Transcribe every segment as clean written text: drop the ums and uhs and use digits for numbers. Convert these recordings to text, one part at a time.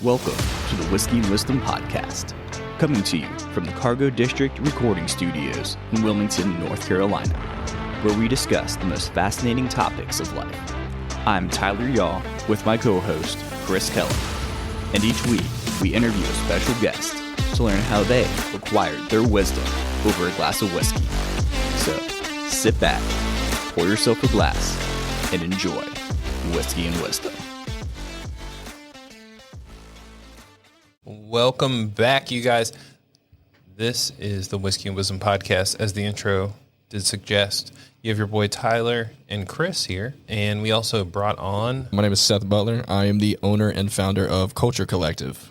Welcome to the Whiskey and Wisdom Podcast, coming to you from the Cargo District Recording Studios in Wilmington, North Carolina, where we discuss the most fascinating topics of life. I'm Tyler Yaw with my co-host, Chris Kellum, and each week we interview a special guest to learn how they acquired their wisdom over a glass of whiskey. So, sit back, pour yourself a glass, and enjoy Whiskey and Wisdom. Welcome back, you guys. This is the Whiskey and Wisdom Podcast. As the intro did suggest, you have your boy Tyler and Chris here, and we also brought on... My name is Seth Butler. I am the owner and founder of Kulture Coll3ctive.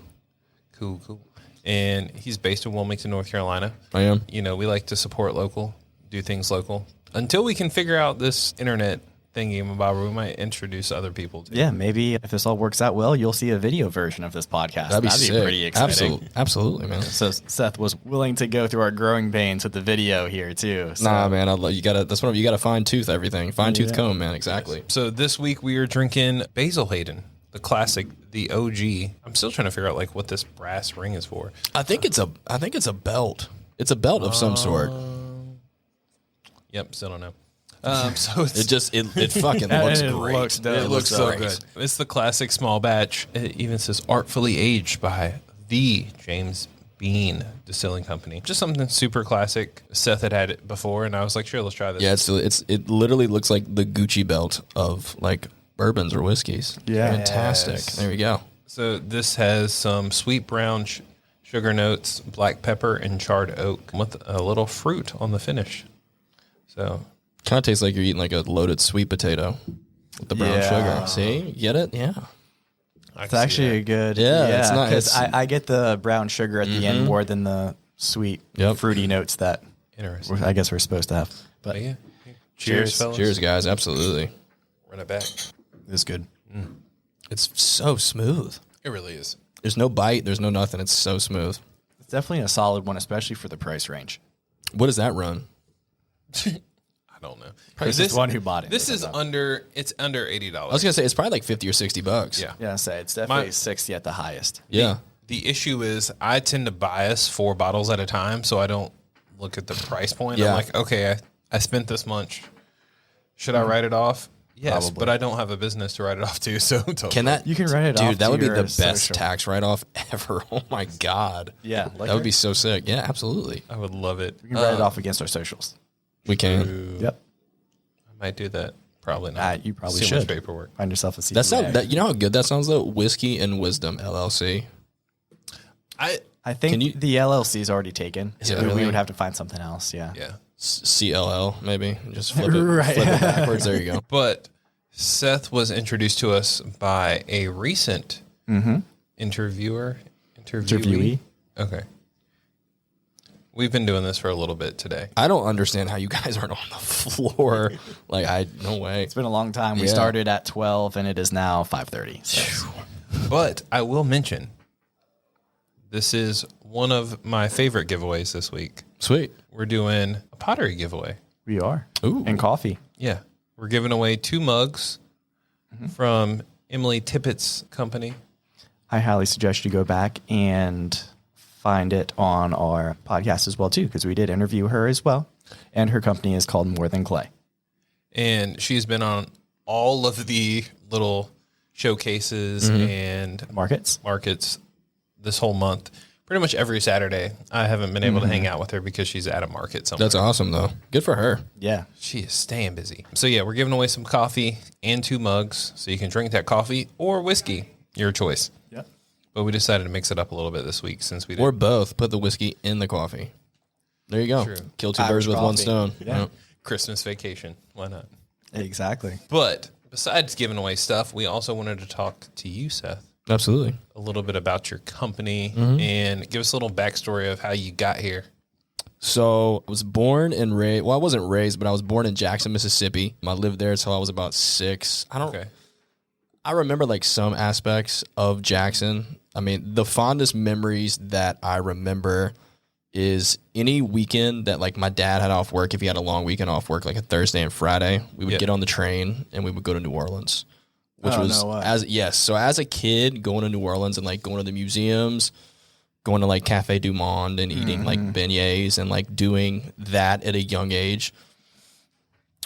Cool. And he's based in Wilmington, North Carolina. I am. You know, we like to support local, do things local. Until we can figure out this internet thingy about, we might introduce other people too. Yeah, maybe if this all works out well, you'll see a video version of this podcast. That'd be pretty exciting. Absolutely, man. So Seth was willing to go through our growing pains with the video here too. So. Nah, man, you gotta fine tooth everything. Fine tooth comb, man. Exactly. So this week we are drinking Basil Hayden, the classic, the OG. I'm still trying to figure out like what this brass ring is for. I think it's a belt. It's a belt of some sort. Yep, still don't know. So it's, it fucking looks great. It looks so good. It's the classic small batch. It even says artfully aged by the James Bean Distilling Company. Just something super classic. Seth had it before, and I was like, sure, let's try this. Yeah, it literally looks like the Gucci belt of like bourbons or whiskeys. Yeah, fantastic. There we go. So this has some sweet brown sugar notes, black pepper, and charred oak with a little fruit on the finish. So. Kind of tastes like you're eating like a loaded sweet potato with the brown sugar. See? You get it? Yeah. It's actually a good... Yeah, it's nice. Because I get the brown sugar at the end more than the sweet, fruity notes that I guess we're supposed to have. But yeah. Cheers, fellas. Cheers, guys. Absolutely. Run it back. It's good. It's so smooth. It really is. There's no bite. There's no nothing. It's so smooth. It's definitely a solid one, especially for the price range. What does that run? I don't know. This is one who bought it. This is under $80. I was gonna say it's probably like $50 or $60. Yeah. Say it's definitely 60 at the highest. Yeah. The issue is I tend to buy us 4 bottles at a time, so I don't look at the price point. Yeah. I'm like, okay, I spent this much. Should I write it off? Yes, Probably. but I don't have a business to write it off to. So Can that? You can write it off. Dude, that would be the best social. tax write-off ever. Oh my god. Yeah, that would be so sick. Yeah, absolutely. I would love it. We can write it off against our socials. We can. Yep. I might do that. Probably not. You probably Too should. much paperwork. Find yourself a CPA. That's not that. You know how good that sounds though. Whiskey and Wisdom LLC. I think the LLC is already taken. Is it We really? would have to find something else. Yeah. Yeah. CLL maybe. Just flip it, Right. flip it backwards. There you go. But Seth was introduced to us by a recent interviewee. Okay. We've been doing this for a little bit today. I don't understand how you guys aren't on the floor. No way. It's been a long time. We started at 12 and it is now 5:30. So. But I will mention, this is one of my favorite giveaways this week. Sweet. We're doing a pottery giveaway. We are. Ooh. And coffee. Yeah. We're giving away 2 mugs from Emily Tippett's company. I highly suggest you go back and find it on our podcast as well, too, because we did interview her as well. And her company is called More Than Clay. And she's been on all of the little showcases and Markets this whole month. Pretty much every Saturday. I haven't been able to hang out with her because she's at a market somewhere. That's awesome though. Good for her. Yeah. She is staying busy. So yeah, we're giving away some coffee and 2 mugs so you can drink that coffee or whiskey, your choice. Yep. But we decided to mix it up a little bit this week since we did. Or both. Put the whiskey in the coffee. There you go. True. Kill 2 Irish birds with one coffee. stone. Yeah. Christmas vacation. Why not? Exactly. But besides giving away stuff, we also wanted to talk to you, Seth, Absolutely. a little bit about your company and give us a little backstory of how you got here. So I was born and raised. Well, I wasn't raised, but I was born in Jackson, Mississippi. I lived there until I was about 6. I remember like some aspects of Jackson. I mean, the fondest memories that I remember is any weekend that like my dad had off work. If he had a long weekend off work, like a Thursday and Friday, we would get on the train and we would go to New Orleans. which so as a kid going to New Orleans and like going to the museums, going to like Cafe du Monde and eating like beignets and like doing that at a young age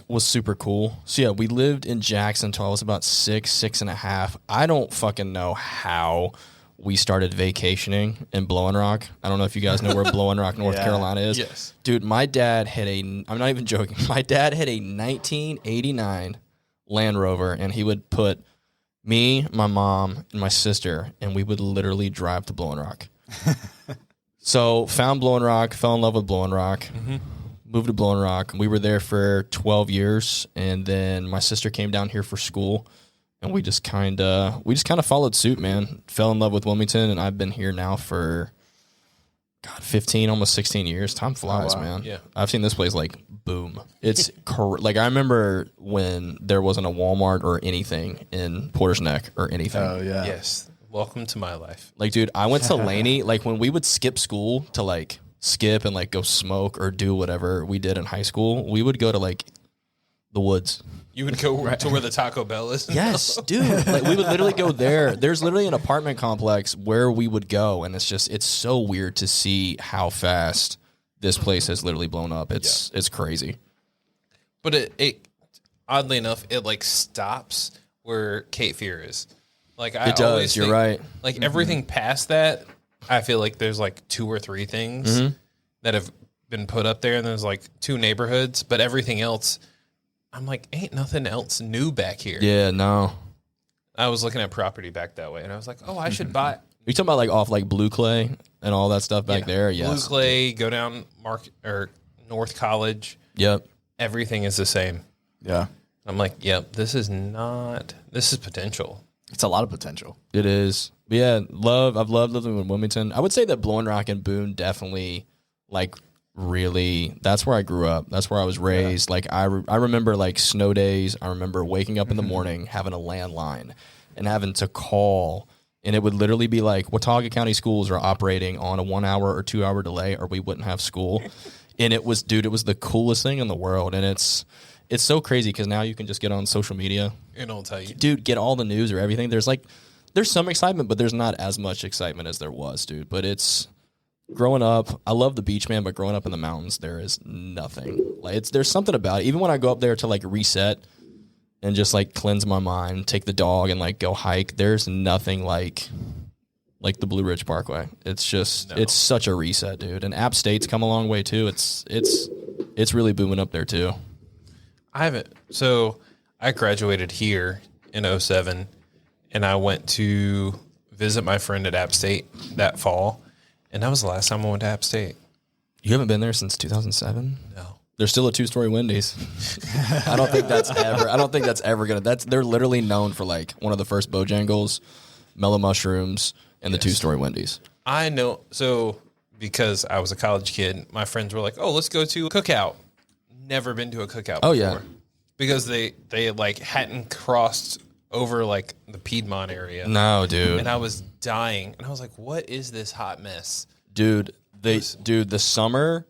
was super cool. So yeah, we lived in Jackson until I was about 6.5. I don't fucking know how we started vacationing in Blowing Rock. I don't know if you guys know where Blowing Rock, North Carolina is. Yes. Dude, my dad had I'm not even joking. My dad had a 1989 Land Rover, and he would put me, my mom, and my sister, and we would literally drive to Blowing Rock. So found Blowing Rock, fell in love with Blowing Rock. Moved to Blowing Rock. We were there for 12 years, and then my sister came down here for school, and we just kind of followed suit, man. Fell in love with Wilmington, and I've been here now for 15, almost 16 years. Time flies, man. Yeah, I've seen this place like boom. It's like I remember when there wasn't a Walmart or anything in Porter's Neck or anything. Oh yeah, yes. Welcome to my life. Like, dude, I went to Laney. Like when we would skip school to like skip and like go smoke or do whatever we did in high school, we would go to like the woods. You would go to where the Taco Bell is? Yes, dude. Like we would literally go there. There's literally an apartment complex where we would go, and it's so weird to see how fast this place has literally blown up. It's crazy. But it oddly enough, it like stops where Cape Fear is. Like I it does. Always You're think, right. Like everything past that, I feel like there's like 2 or 3 things that have been put up there, and there's like 2 neighborhoods, but everything else, I'm like, ain't nothing else new back here. Yeah, no. I was looking at property back that way, and I was like, oh, I should buy. You talking about like off like Blue Clay and all that stuff back there? Yeah, Blue Clay, go down North College. Yep, everything is the same. Yeah, I'm like, yep, this is potential. It's a lot of potential. It is. But yeah, I've loved living in Wilmington. I would say that Blowing Rock and Boone definitely like really, that's where I grew up. That's where I was raised. Yeah. Like I remember like snow days. I remember waking up in the morning, having a landline and having to call, and it would literally be like Watauga County schools are operating on a 1 hour or 2 hour delay or we wouldn't have school. And it was the coolest thing in the world. And it's so crazy because now you can just get on social media and I'll tell you, dude, get all the news or everything. There's some excitement, but there's not as much excitement as there was, dude. But it's growing up. I love the beach, man, but growing up in the mountains, there is nothing. Like there's something about it. Even when I go up there to like reset and just like cleanse my mind, take the dog and like go hike, there's nothing like the Blue Ridge Parkway. It's just it's such a reset, dude. And App State's come a long way too. It's really booming up there too. So I graduated here in 2007, and I went to visit my friend at App State that fall, and that was the last time I went to App State. You haven't been there since 2007? No. There's still a 2-story Wendy's. I don't think that's ever gonna. They're literally known for like one of the first Bojangles, mellow mushrooms, and the 2-story Wendy's. I know. So because I was a college kid, my friends were like, "Oh, let's go to a cookout." Never been to a cookout before. Oh yeah. Because they like hadn't crossed over like the Piedmont area. No, dude. And I was dying. And I was like, what is this hot mess? Dude, the summer.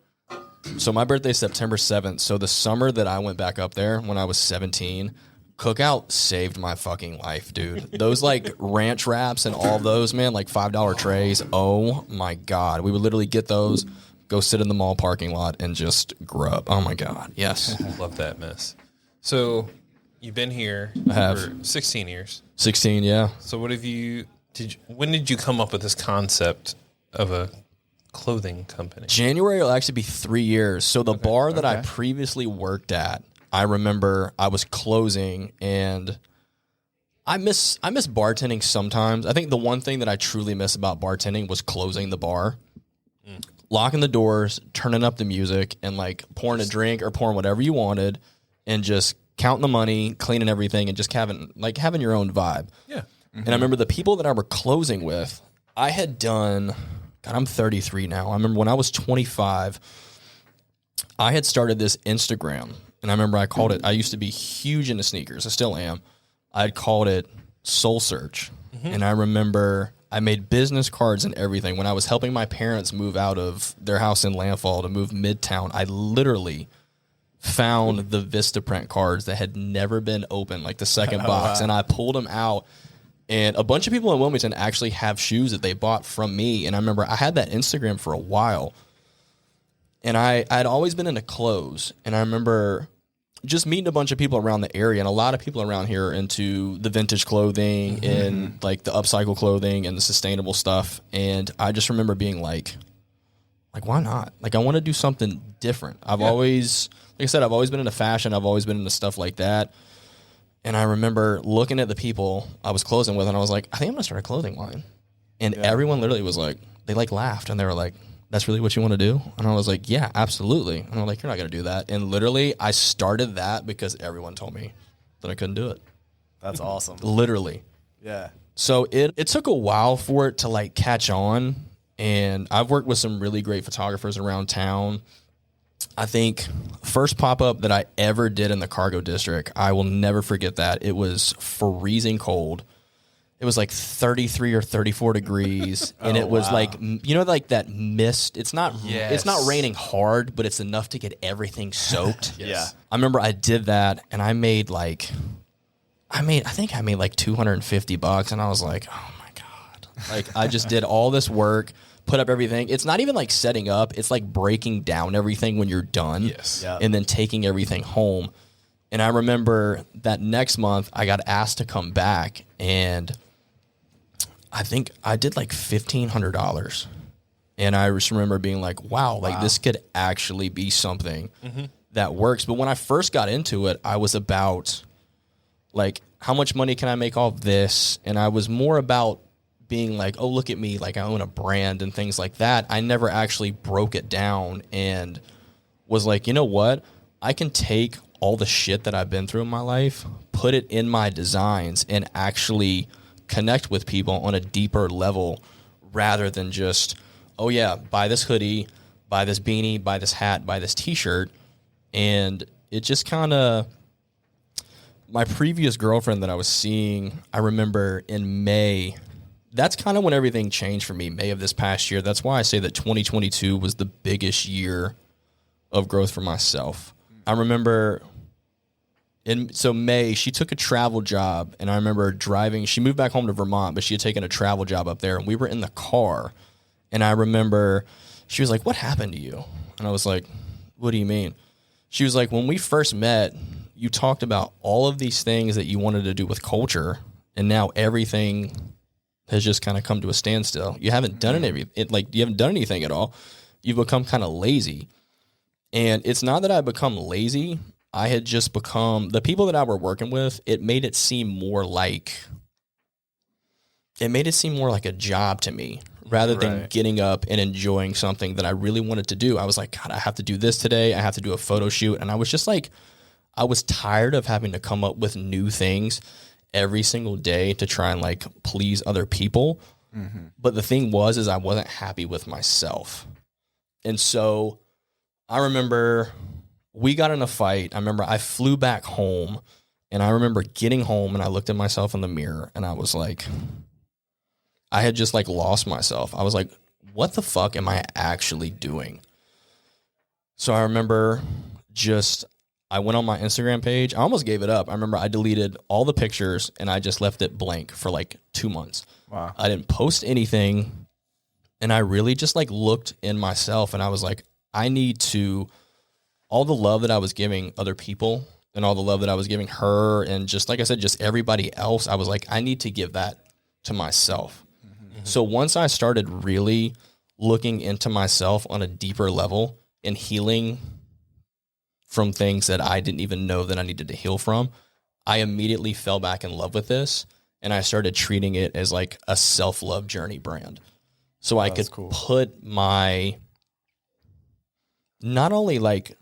So my birthday's September 7th. So the summer that I went back up there when I was 17, cookout saved my fucking life, dude. Those like ranch wraps and all those, man, like $5 trays. Oh my God. We would literally get those, go sit in the mall parking lot and just grub. Oh my God. Yes. Love that mess. So you've been here for 16 years. 16, yeah. So when did you come up with this concept of a clothing company? January will actually be 3 years. So the bar that I previously worked at, I remember I was closing, and I miss bartending sometimes. I think the one thing that I truly miss about bartending was closing the bar. Locking the doors, turning up the music, and like pouring a drink or pouring whatever you wanted, and just counting the money, cleaning everything, and just having your own vibe. Yeah. Mm-hmm. And I remember the people that I were closing with, I had done, God, I'm 33 now. I remember when I was 25, I had started this Instagram, and I remember I called it, I used to be huge into sneakers. I still am. I'd called it Soul Search. Mm-hmm. And I remember I made business cards and everything. When I was helping my parents move out of their house in Landfall to move Midtown, I literally found the Vistaprint cards that had never been opened, like the second box, and I pulled them out. And a bunch of people in Wilmington actually have shoes that they bought from me. And I remember I had that Instagram for a while. And I'd always been into clothes. And I remember just meeting a bunch of people around the area. And a lot of people around here are into the vintage clothing and like the upcycle clothing and the sustainable stuff. And I just remember being like, why not? Like, I want to do something different. I've always, like I said, I've always been into fashion. I've always been into stuff like that. And I remember looking at the people I was closing with, and I was like, I think I'm going to start a clothing line. And everyone literally was like, they like laughed, and they were like, that's really what you want to do? And I was like, yeah, absolutely. And I'm like, you're not going to do that. And literally, I started that because everyone told me that I couldn't do it. That's awesome. Literally. Yeah. So it took a while for it to like catch on. And I've worked with some really great photographers around town. I think first pop-up that I ever did in the Cargo District, I will never forget that. It was freezing cold. It was like 33 or 34 degrees, and it was like, you know, like that mist. It's not raining hard, but it's enough to get everything soaked. Yeah. I remember I did that, and I think I made like $250, and I was like, oh my God. Like, I just did all this work, put up everything. It's not even like setting up. It's like breaking down everything when you're done. Yes. Yep. And then taking everything home. And I remember that next month I got asked to come back, and I think I did like $1,500. And I just remember being like, wow, like this could actually be something that works. But when I first got into it, I was about like, how much money can I make off this? And I was more about being like, oh, look at me, like I own a brand and things like that. I never actually broke it down and was like, you know what? I can take all the shit that I've been through in my life, put it in my designs, and actually connect with people on a deeper level rather than just, oh yeah, buy this hoodie, buy this beanie, buy this hat, buy this t-shirt. And it just kind of, my previous girlfriend that I was seeing, I remember in May, that's kind of when everything changed for me, May of this past year. That's why I say that 2022 was the biggest year of growth for myself. I remember so May, she took a travel job, and I remember driving. She moved back home to Vermont, but she had taken a travel job up there, and we were in the car. And I remember she was like, what happened to you? And I was like, what do you mean? She was like, when we first met, you talked about all of these things that you wanted to do with culture, and now everything has just kind of come to a standstill. You haven't done you haven't done anything at all. You've become kind of lazy. And it's not that I become lazy. I had just become, the people that I were working with, it made it seem more like a job to me rather than getting up and enjoying something that I really wanted to do. I was like, God, I have to do this today. I have to do a photo shoot. And I was just like, I was tired of having to come up with new things every single day to try and like please other people. But the thing is I wasn't happy with myself. And so I remember we got in a fight. I remember I flew back home, and I remember getting home, and I looked at myself in the mirror, and I was like, I had just like lost myself. I was like, what the fuck am I actually doing? So I remember I went on my Instagram page. I almost gave it up. I remember I deleted all the pictures, and I just left it blank for like 2 months. Wow. I didn't post anything, and I really just like looked in myself, and I was like, I need to, all the love that I was giving other people and all the love that I was giving her, and just like I said, just everybody else, I was like, I need to give that to myself. So once I started really looking into myself on a deeper level and healing from things that I didn't even know that I needed to heal from, I immediately fell back in love with this, and I started treating it as like a self-love journey brand. So I could put my, not only like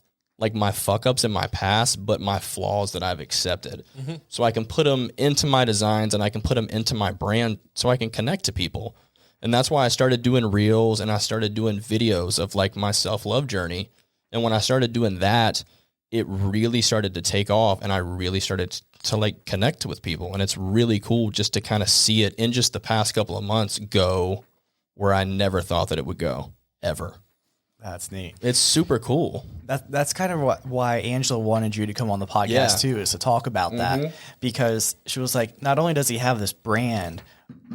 my fuck-ups in my past, but my flaws that I've accepted. So I can put them into my designs, and I can put them into my brand so I can connect to people. And that's why I started doing reels, and I started doing videos of like my self-love journey. And when I started doing that, it really started to take off, and I really started to like connect with people. And it's really cool just to kind of see it in just the past couple of months go where I never thought that it would go ever. That's neat. It's super cool. That's kind of why Angela wanted you to come on the podcast too, is to talk about that, because she was like, not only does he have this brand,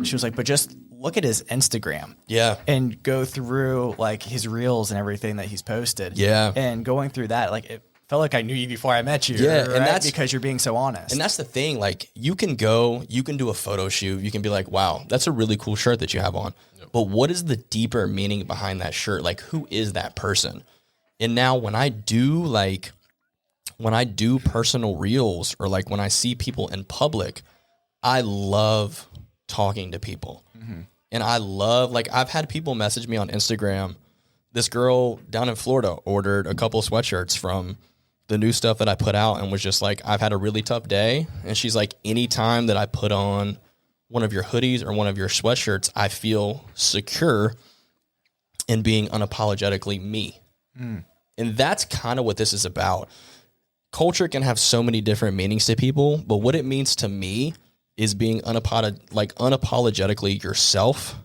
she was like, but just look at his Instagram. Yeah. And go through like his reels and everything that he's posted. Yeah. And going through that, like it felt like I knew you before I met you. Yeah. Right? And that's because you're being so honest. And that's the thing. Like you can do a photo shoot. You can be like, wow, that's a really cool shirt that you have on. Yep. But what is the deeper meaning behind that shirt? Like, who is that person? And now when I do personal reels, or like when I see people in public, I love talking to people. And I love, like, I've had people message me on Instagram. This girl down in Florida ordered a couple sweatshirts from the new stuff that I put out and was just like, I've had a really tough day. And she's like, anytime that I put on one of your hoodies or one of your sweatshirts, I feel secure in being unapologetically me. And that's kind of what this is about. Culture can have so many different meanings to people, but what it means to me is being unapologetically yourself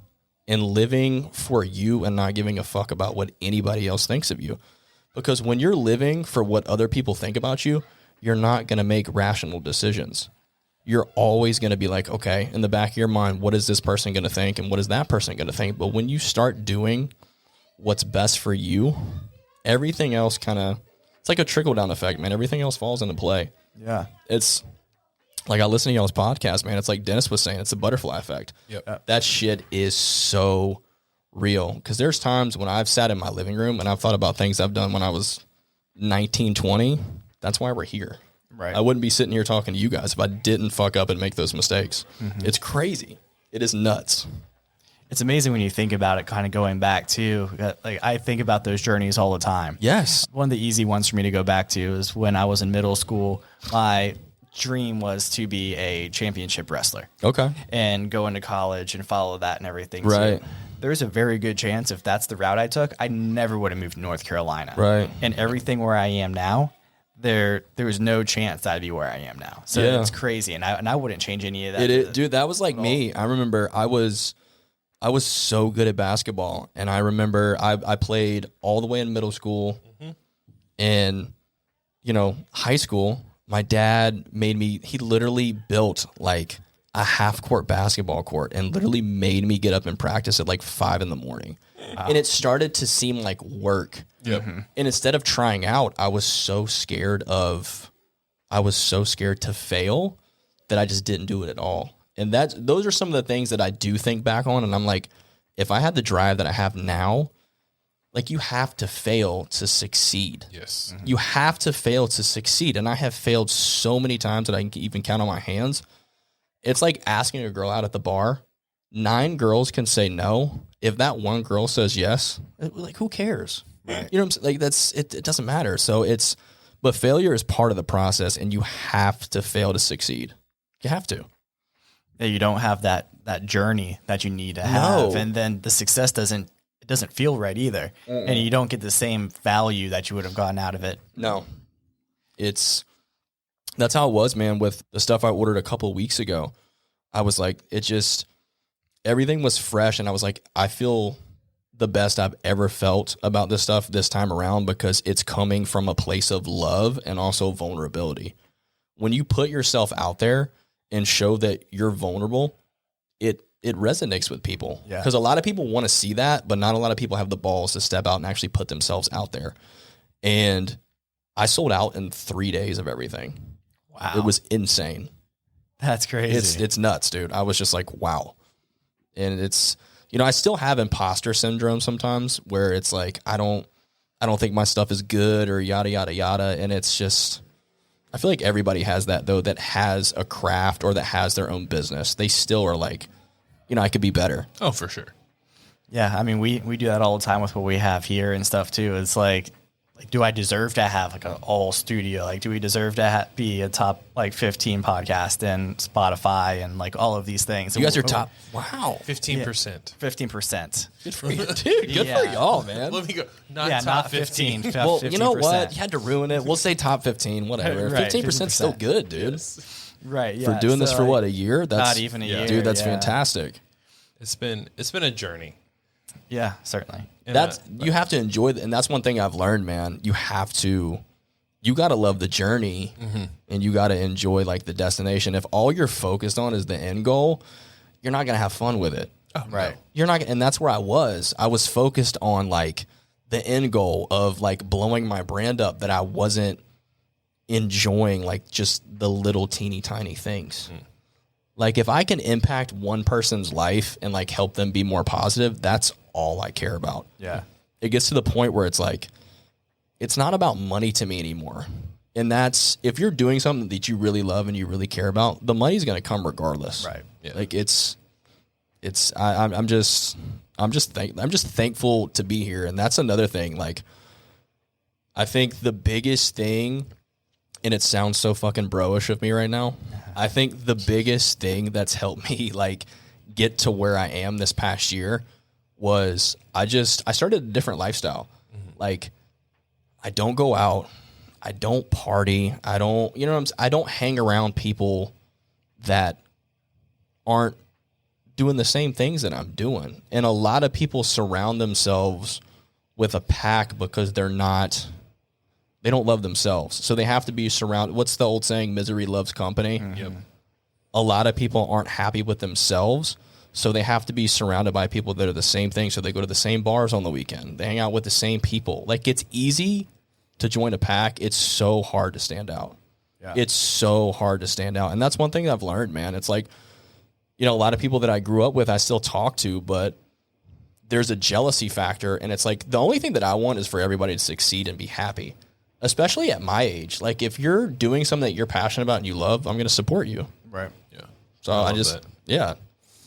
and living for you and not giving a fuck about what anybody else thinks of you. Because when you're living for what other people think about you, you're not going to make rational decisions. You're always going to be like, okay, in the back of your mind, what is this person going to think and what is that person going to think? But when you start doing what's best for you, everything else it's like a trickle-down effect, man. Everything else falls into play. Yeah. It's like, I listen to y'all's podcast, man. It's like Dennis was saying, it's a butterfly effect. Yep. That shit is so real. Because there's times when I've sat in my living room and I've thought about things I've done when I was 19, 20. That's why we're here. Right. I wouldn't be sitting here talking to you guys if I didn't fuck up and make those mistakes. It's crazy. It is nuts. It's amazing when you think about it, kind of going back to, like, I think about those journeys all the time. Yes. One of the easy ones for me to go back to is when I was in middle school. My dream was to be a championship wrestler. Okay. And go into college and follow that and everything. Right. So there's a very good chance, if that's the route I took, I never would have moved to North Carolina. Right. And everything where I am now, there was no chance that I'd be where I am now. So it's crazy. And I wouldn't change any of that. Dude, that was like me. I remember I was so good at basketball. And I remember I played all the way in middle school. And, high school, my dad he literally built like a half-court basketball court and literally made me get up and practice at like 5 a.m. Wow. And it started to seem like work. Yep. And instead of trying out, I was so scared to fail that I just didn't do it at all. And those are some of the things that I do think back on. And I'm like, if I had the drive that I have now, like, you have to fail to succeed. Yes. You have to fail to succeed. And I have failed so many times that I can even count on my hands. It's like asking a girl out at the bar. 9 girls can say no. If that one girl says yes, like, who cares? Right. You know what I'm saying? Like, it doesn't matter. But failure is part of the process, and you have to fail to succeed. You have to. Yeah, you don't have that journey that you need to have. And then the success doesn't feel right either. And you don't get the same value that you would have gotten out of it. No. That's how it was, man, with the stuff I ordered a couple of weeks ago. I was like, everything was fresh, and I was like, I feel the best I've ever felt about this stuff this time around, because it's coming from a place of love and also vulnerability. When you put yourself out there and show that you're vulnerable, it resonates with people. Yeah. Because a lot of people want to see that, but not a lot of people have the balls to step out and actually put themselves out there. And I sold out in 3 days of everything. Wow. It was insane. That's crazy. It's nuts, dude. I was just like, wow. And it's, I still have imposter syndrome sometimes, where it's like, I don't think my stuff is good, or yada, yada, yada. And it's just, I feel like everybody has that, though, that has a craft or that has their own business. They still are like, I could be better. Oh, for sure. Yeah. I mean, we do that all the time with what we have here and stuff too. It's like, do I deserve to have like an all studio? Like, do we deserve to be a top like 15 podcast and Spotify and like all of these things? You guys are top. Wow. 15%. 15%. Good for you, dude. Good for y'all, man. Let me go. Not 15. Well, you know what? You had to ruin it. We'll say top 15, whatever. Right, 15% is still good, dude. Yes. Right. Yeah. For doing this for like, what, a year? That's not even a year. Dude, that's fantastic. It's been a journey. Yeah, certainly. And That's you have to enjoy and that's one thing I've learned, man. You got to love the journey and you got to enjoy like the destination. If all you're focused on is the end goal, you're not going to have fun with it. Oh, Right. no. You're not, and that's where I was focused on like the end goal of like blowing my brand up, that I wasn't enjoying like just the little teeny tiny things. Like if I can impact one person's life and like help them be more positive, that's all I care about. Yeah. It gets to the point where it's like, it's not about money to me anymore. And that's, if you're doing something that you really love and you really care about, the money's going to come regardless. Right. Yeah. Like I'm just thankful to be here. And that's another thing. Like, I think the biggest thing, and it sounds so fucking bro-ish of me right now, I think the biggest thing that's helped me like get to where I am this past year was I started a different lifestyle. Like, I don't go out, I don't party, I don't hang around people that aren't doing the same things that I'm doing. And a lot of people surround themselves with a pack because they don't love themselves. So they have to be surrounded. What's the old saying? Misery loves company. Yep. A lot of people aren't happy with themselves. So they have to be surrounded by people that are the same thing. So they go to the same bars on the weekend. They hang out with the same people. Like, it's easy to join a pack. It's so hard to stand out. Yeah. It's so hard to stand out. And that's one thing that I've learned, man. It's like, a lot of people that I grew up with, I still talk to, but there's a jealousy factor. And it's like, the only thing that I want is for everybody to succeed and be happy, especially at my age. Like, if you're doing something that you're passionate about and you love, I'm going to support you. Right. Yeah. So I just, that.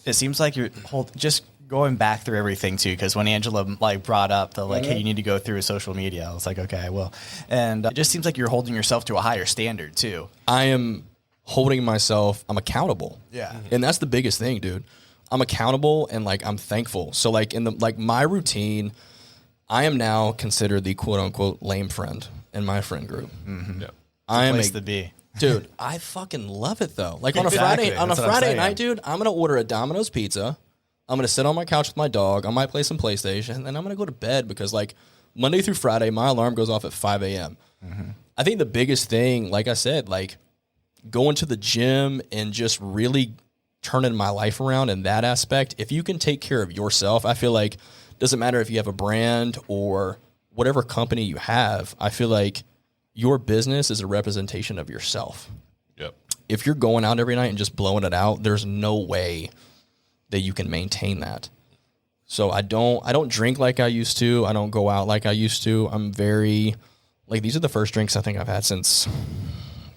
It seems like you're just going back through everything too, because when Angela like brought up the like, hey, you need to go through social media, I was like, okay, I will. And it just seems like you're holding yourself to a higher standard too. I am holding myself, I'm accountable. Yeah. And that's the biggest thing, dude. I'm accountable and like I'm thankful. So like in the like my routine, I am now considered the quote unquote lame friend in my friend group. Yeah. I am Place to be. dude, I fucking love it though. Like on Exactly. a That's what I'm Friday saying. night, dude, I'm gonna order a Domino's pizza. I'm gonna sit on my couch with my dog. I might play some PlayStation, and then I'm gonna go to bed because like Monday through Friday, my alarm goes off at 5 a.m. I think the biggest thing, like I said, like going to the gym and just really turning my life around in that aspect. If you can take care of yourself, I feel like it doesn't matter if you have a brand or whatever company you have. I feel like your business is a representation of yourself. Yep. If you're going out every night and just blowing it out, there's no way that you can maintain that. So I don't drink like I used to. I don't go out like I used to. I'm very like, these are the first drinks I think I've had since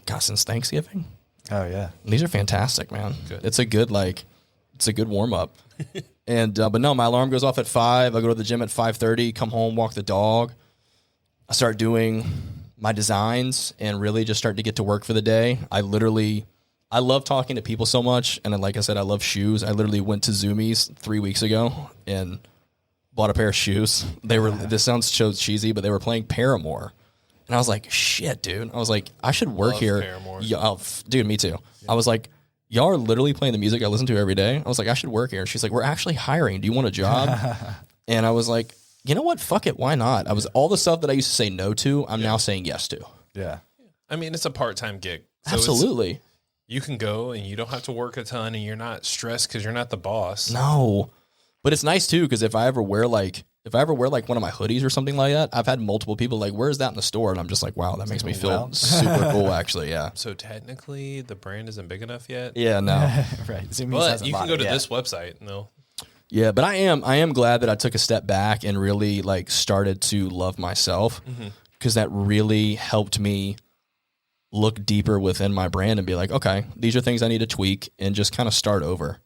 Thanksgiving. Oh yeah. These are fantastic, man. Good. It's a good warm up. And but no, my alarm goes off at 5. I go to the gym at 5:30, come home, walk the dog. I start doing my designs and really just start to get to work for the day. I love talking to people so much. And then, like I said, I love shoes. I literally went to Zoomies 3 weeks ago and bought a pair of shoes. This sounds so cheesy, but they were playing Paramore. And I was like, shit, dude. I was like, I should work Love here. Paramore. Yeah, dude, me too. I was like, y'all are literally playing the music I listen to every day. I was like, I should work here. And she's like, we're actually hiring. Do you want a job? And I was like, you know what? Fuck it. Why not? All the stuff that I used to say no to, I'm now saying yes to. Yeah. I mean, it's a part-time gig. So Absolutely. you can go and you don't have to work a ton and you're not stressed because you're not the boss. No. But it's nice too, because if I ever wear like one of my hoodies or something like that, I've had multiple people like, where's that in the store? And I'm just like, wow, that makes me feel super cool, actually. Yeah. So technically the brand isn't big enough yet. Yeah, no. Right. Zoomies But has a you lot, can go to yeah. this website and they'll Yeah, but I am glad that I took a step back and really like started to love myself, because that really helped me look deeper within my brand and be like, okay, these are things I need to tweak and just kind of start over.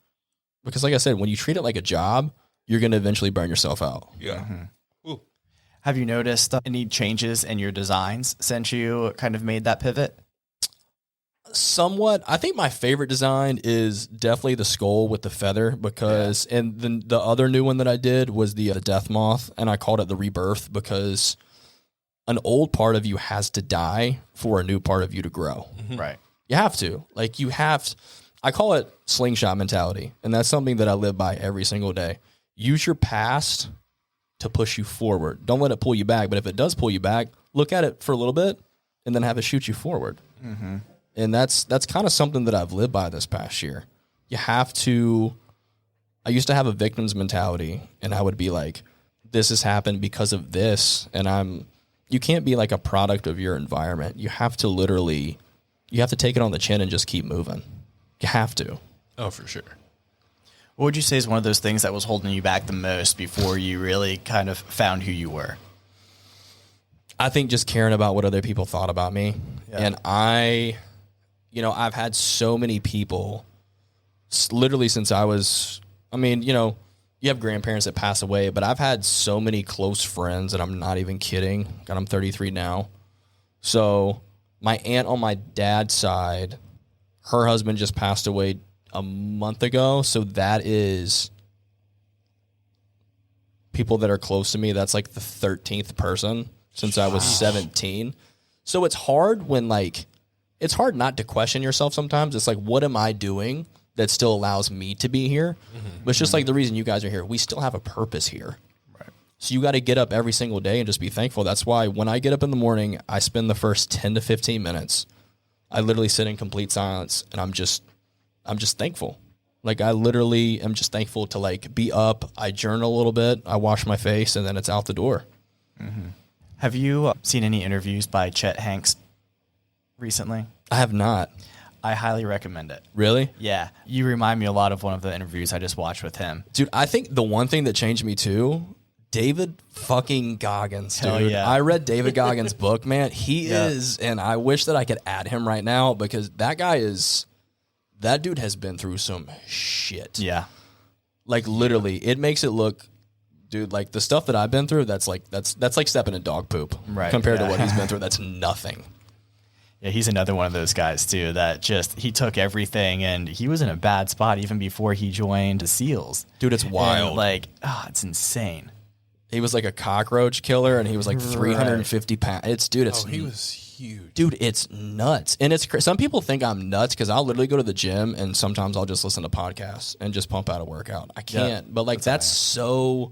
Because like I said, when you treat it like a job, you're going to eventually burn yourself out. Yeah. Ooh. Have you noticed any changes in your designs since you kind of made that pivot? Somewhat. I think my favorite design is definitely the skull with the feather, because and then the other new one that I did was the death moth, and I called it the rebirth because an old part of you has to die for a new part of you to grow. Right. You have to. I call it slingshot mentality, and that's something that I live by every single day. use your past to push you forward. Don't let it pull you back. But if it does pull you back, look at it for a little bit and then have it shoot you forward. Mm-hmm. And that's kind of something that I've lived by this past year. You have to, I used to have a victim's mentality, and I would be like, this has happened because of this. And you can't be like a product of your environment. You have to take it on the chin and just keep moving. You have to. Oh, for sure. What would you say is one of those things that was holding you back the most before you really kind of found who you were? I think just caring about what other people thought about me. Yeah. And I've had so many people literally since I was, you have grandparents that pass away, but I've had so many close friends, and I'm not even kidding. God, I'm 33 now. So my aunt on my dad's side, her husband just passed away a month ago. So that is people that are close to me. That's like the 13th person since I was 17. So it's hard when it's hard not to question yourself sometimes. It's like, what am I doing that still allows me to be here? Mm-hmm. But it's just like the reason you guys are here. We still have a purpose here. Right. So you got to get up every single day and just be thankful. That's why when I get up in the morning, I spend the first 10 to 15 minutes. I literally sit in complete silence, and I'm just thankful. Like, I literally am just thankful to be up. I journal a little bit. I wash my face, and then it's out the door. Mm-hmm. Have you seen any interviews by Chet Hanks recently? I have not. I highly recommend it. Really? Yeah. You remind me a lot of one of the interviews I just watched with him. Dude, I think the one thing that changed me too, David fucking Goggins, dude. Hell yeah. I read David Goggins' book, man. He is, and I wish that I could add him right now, because that dude has been through some shit. Yeah. Like, literally, it makes it look, dude, like the stuff that I've been through, that's like stepping in dog poop. Right. Compared to what he's been through. That's nothing. Yeah, he's another one of those guys, too, that he took everything, and he was in a bad spot even before he joined the SEALs. Dude, it's wild. And it's insane. He was like a cockroach killer, and he was like 350 pounds. He was huge. Dude, it's nuts. And some people think I'm nuts because I'll literally go to the gym, and sometimes I'll just listen to podcasts and just pump out a workout. I can't. But that's so...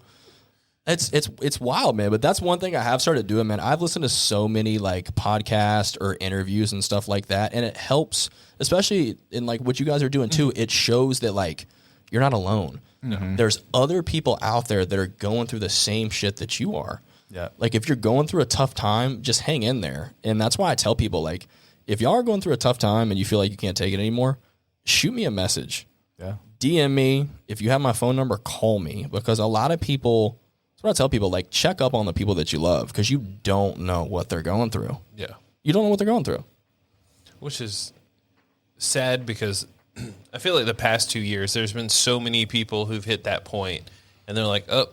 It's wild, man. But that's one thing I have started doing, man. I've listened to so many podcasts or interviews and stuff like that, and it helps, especially in what you guys are doing too. It shows that you're not alone. Mm-hmm. There's other people out there that are going through the same shit that you are. Yeah. If you're going through a tough time, just hang in there. And that's why I tell people, if y'all are going through a tough time and you feel like you can't take it anymore, shoot me a message. Yeah. DM me. If you have my phone number, call me, because a lot of people... What I tell people, check up on the people that you love, because you don't know what they're going through. Yeah. You don't know what they're going through. Which is sad, because I feel like the past 2 years, there's been so many people who've hit that point, and they're like, oh,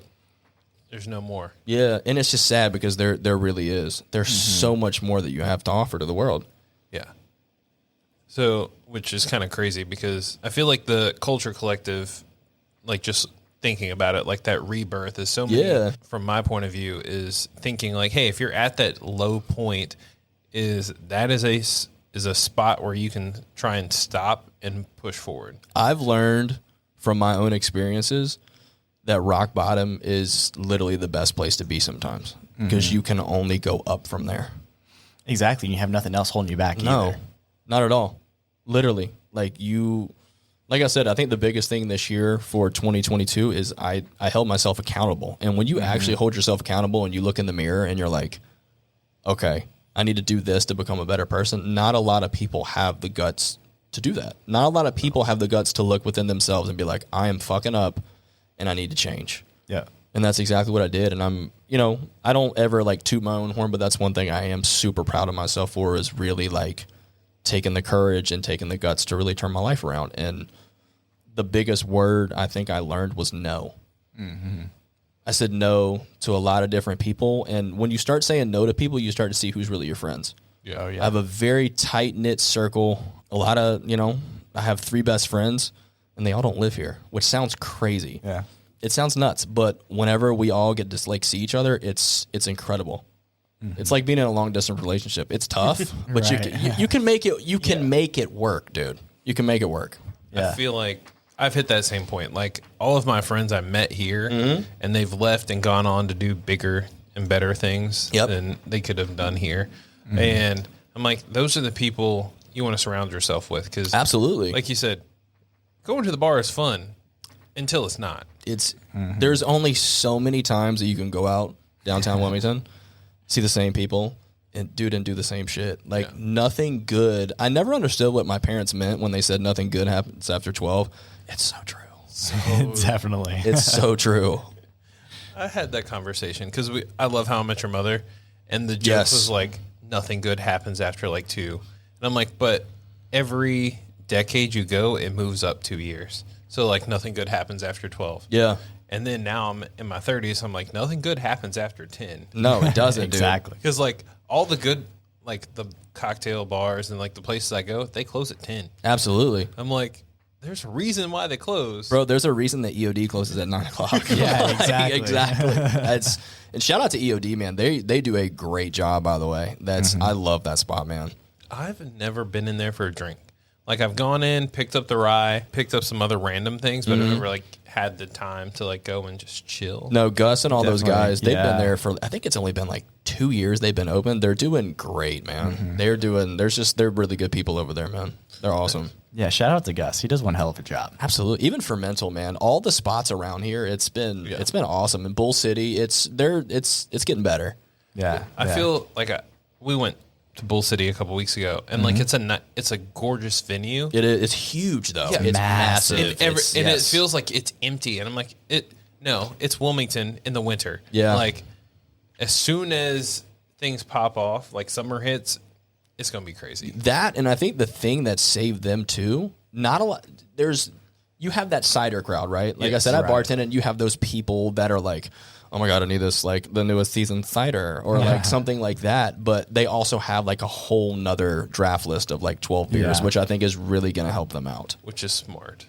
there's no more. Yeah, and it's just sad, because there really is. There's so much more that you have to offer to the world. Yeah. So, which is kind of crazy, because I feel like the Kulture Collective, just... thinking about it, that rebirth is so many, from my point of view, is thinking hey, if you're at that low point, is a spot where you can try and stop and push forward. I've learned from my own experiences that rock bottom is literally the best place to be sometimes, because you can only go up from there. Exactly. You have nothing else holding you back either. Not at all. Literally. Like I said, I think the biggest thing this year for 2022 is I held myself accountable. And when you actually hold yourself accountable and you look in the mirror and you're like, okay, I need to do this to become a better person. Not a lot of people have the guts to do that. Not a lot of people have the guts to look within themselves and be like, I am fucking up and I need to change. Yeah. And that's exactly what I did. And I'm, I don't ever toot my own horn, but that's one thing I am super proud of myself for, is really taking the courage and taking the guts to really turn my life around. And the biggest word I think I learned was no. Mm-hmm. I said no to a lot of different people. And when you start saying no to people, you start to see who's really your friends. Yeah. Oh, yeah. I have a very tight-knit circle. A lot of, I have 3 best friends, and they all don't live here, which sounds crazy. Yeah. It sounds nuts, but whenever we all get to see each other, it's incredible. Mm-hmm. It's like being in a long-distance relationship. It's tough, but you can make it. You can make it work, dude. You can make it work. Yeah. I feel like I've hit that same point. Like all of my friends I met here, and they've left and gone on to do bigger and better things than they could have done here. And I'm like, those are the people you want to surround yourself with. Because absolutely, like you said, going to the bar is fun until it's not. It's there's only so many times that you can go out downtown Wilmington, see the same people, and do the same shit. Like nothing good. I never understood what my parents meant when they said nothing good happens after 12. It's so true. Definitely. It's so true. I had that conversation because I love How I Met Your Mother, and the joke was like nothing good happens after like 2, and I'm like, but every decade you go, it moves up 2 years. So like nothing good happens after 12. Yeah. And then now I'm in my 30s. I'm like, nothing good happens after 10. No, it doesn't. Exactly. Because like all the good, like the cocktail bars and like the places I go, they close at 10. Absolutely. I'm like, there's a reason why they close. Bro, there's a reason that EOD closes at 9 o'clock. Yeah, exactly. Exactly. And shout out to EOD, man. They do a great job, by the way. I love that spot, man. I've never been in there for a drink. Like I've gone in, picked up the rye, picked up some other random things, but I've never like had the time to like go and just chill. No, Gus and all those guys, they've been Yeah. there for, I think it's only been like 2 years they've been open. They're doing great, man. They're really good people over there, man. They're awesome. Yeah, shout out to Gus. He does one hell of a job. Absolutely. Even for mental, man. All the spots around here, it's been awesome. In Bull City, it's getting better. Yeah. I feel like we went to Bull City a couple weeks ago, and like it's a gorgeous venue. It's huge though. Yeah, it's massive. And, it feels like it's empty, and I'm like, it's Wilmington in the winter. Yeah. Like as soon as things pop off, like summer hits, it's gonna be crazy. That, and I think the thing that saved them too, not a lot. You have that cider crowd, right? Like I said, at bartending, you have those people that are like, oh my God, I need this, like the newest season cider or like something like that. But they also have like a whole nother draft list of like 12 beers, which I think is really going to help them out. Which is smart.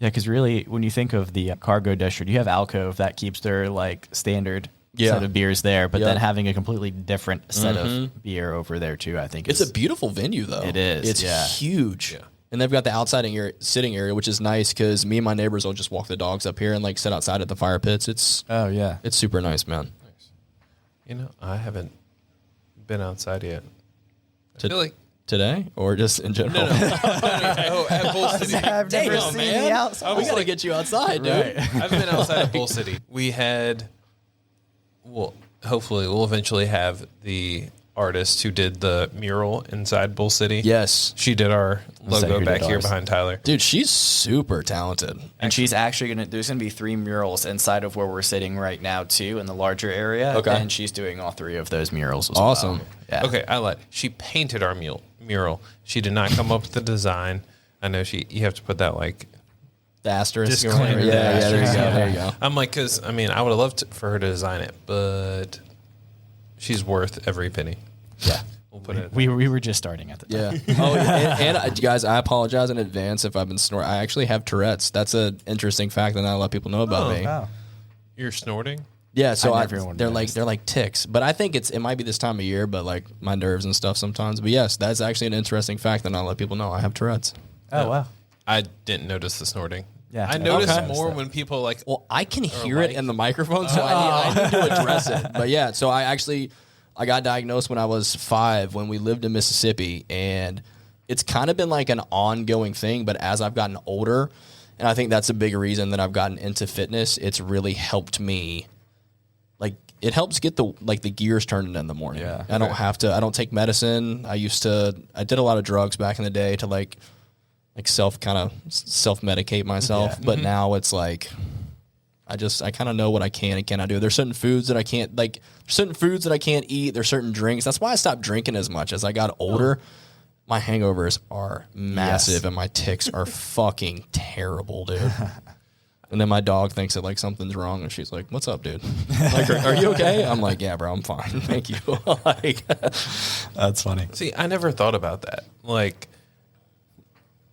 Yeah, because really, when you think of the cargo district, you have Alcove that keeps their like standard set of beers there, but then having a completely different set of beer over there too, I think It's a beautiful venue though. It is. It's huge. Yeah. And they've got the outside sitting area, which is nice because me and my neighbors will just walk the dogs up here and like sit outside at the fire pits. It's super nice, man. You know, I haven't been outside yet. I feel like today or just in general. No. At Bull City. I've never seen the outside. We gotta get you outside, dude. Right. I've been outside of Bull City. We had, hopefully we'll eventually have the artist who did the mural inside Bull City. Yes. She did our logo back here behind Tyler. Dude, she's super talented. And she's actually there's going to be 3 murals inside of where we're sitting right now too, in the larger area. Okay. And she's doing all 3 of those murals as well. Awesome. Yeah. Okay, I lied. She painted our mural. She did not come up with the design. I know you have to put that like The asterisk. disclaimer. Yeah, there you go. I'm like, because I mean, I would have loved for her to design it, but she's worth every penny. Yeah. We'll put it. We were just starting at the time. Yeah. Oh, yeah. And guys, I apologize in advance if I've been snoring. I actually have Tourette's. That's an interesting fact that not a lot of people know about me. Wow. You're snorting? Yeah, so they're like ticks, but I think it might be this time of year, but like my nerves and stuff sometimes. But yes, that's actually an interesting fact that not a lot of people know. I have Tourette's. Oh, wow. I didn't notice the snorting. Yeah. I noticed more when people like. Well, I can hear it in the microphone, so I need to address it. But yeah, so I got diagnosed when I was 5 when we lived in Mississippi, and it's kind of been like an ongoing thing. But as I've gotten older, and I think that's a big reason that I've gotten into fitness, it's really helped me. Like it helps get the gears turning in the morning. Yeah. I don't take medicine. I did a lot of drugs back in the day to like self medicate myself. Yeah. But now it's like, I kind of know what I can and cannot do. There's certain foods that I can't eat. There's certain drinks. That's why I stopped drinking as much as I got older. My hangovers are massive and my tics are fucking terrible, dude. And then my dog thinks that like something's wrong, and she's like, "What's up, dude? Like, are you okay?" I'm like, "Yeah, bro, I'm fine. Thank you." Like, That's funny. See, I never thought about that. Like,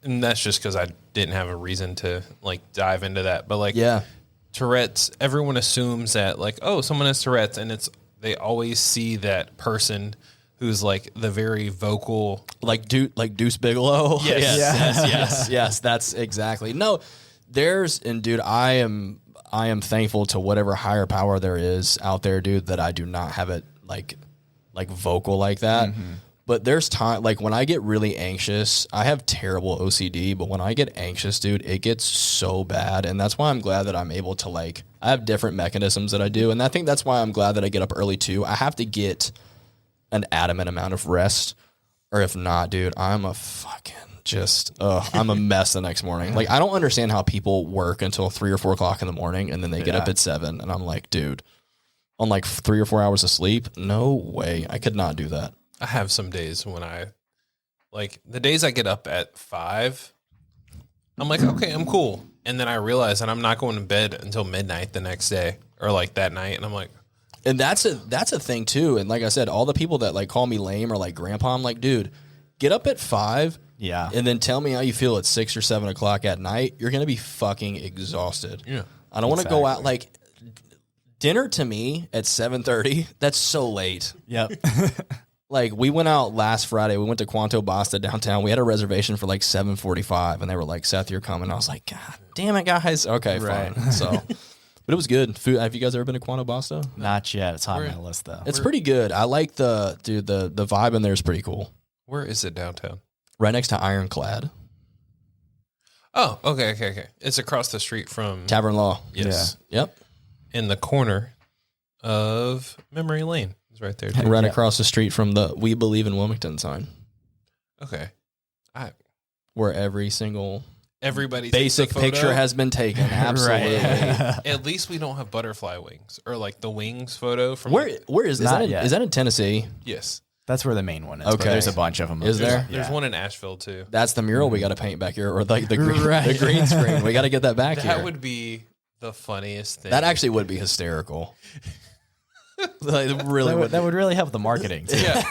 and that's just because I didn't have a reason to like dive into that. But like, yeah, Tourette's, everyone assumes that like, oh, someone has Tourette's, and they always see that person who's like the very vocal, like Deuce Bigelow. Yes. Yes. That's exactly. No, dude, I am thankful to whatever higher power there is out there, dude, that I do not have it like vocal like that. Mm-hmm. But there's time, like when I get really anxious, I have terrible OCD, but when I get anxious, dude, it gets so bad. And that's why I'm glad that I'm able to I have different mechanisms that I do. And I think that's why I'm glad that I get up early too. I have to get an adamant amount of rest, or if not, dude, I'm a I'm a mess the next morning. Like, I don't understand how people work until 3 or 4 o'clock in the morning and then they get up at 7. And I'm like, dude, on like 3 or 4 hours of sleep, no way. I could not do that. I have some days when the days I get up at 5, I'm like, okay, I'm cool. And then I realize that I'm not going to bed until midnight the next day or like that night. And I'm like, and that's a thing too. And like I said, all the people that like call me lame or like grandpa, I'm like, dude, get up at 5. Yeah. And then tell me how you feel at 6 or 7 o'clock at night. You're going to be fucking exhausted. Yeah. I don't want to go out like dinner to me at 7:30. That's so late. Yep. Like, we went out last Friday. We went to Quanto Basta downtown. We had a reservation for like 7:45, and they were like, Seth, you're coming. I was like, God damn it, guys. Okay, right. fine. So, but it was good. Food. Have you guys ever been to Quanto Basta? Not yet. It's on my list, though. It's pretty good. I like the vibe in there is pretty cool. Where is it downtown? Right next to Ironclad. Oh, okay. It's across the street from Tavern Law. Yes. Yeah. Yep. In the corner of Memory Lane. It's right there. Right across the street from the We Believe in Wilmington sign. Okay. Where everybody basic picture has been taken. Absolutely. At least we don't have butterfly wings or like the wings photo from where is that? Is that in Tennessee? Yes. That's where the main one is. Okay. But there's a bunch of them. Is there? There's one in Asheville too. That's the mural we got to paint back here, or like the green screen. We got to get that back here. That would be the funniest thing. That actually would be hysterical. Like, really, that would really help the marketing too. Yeah.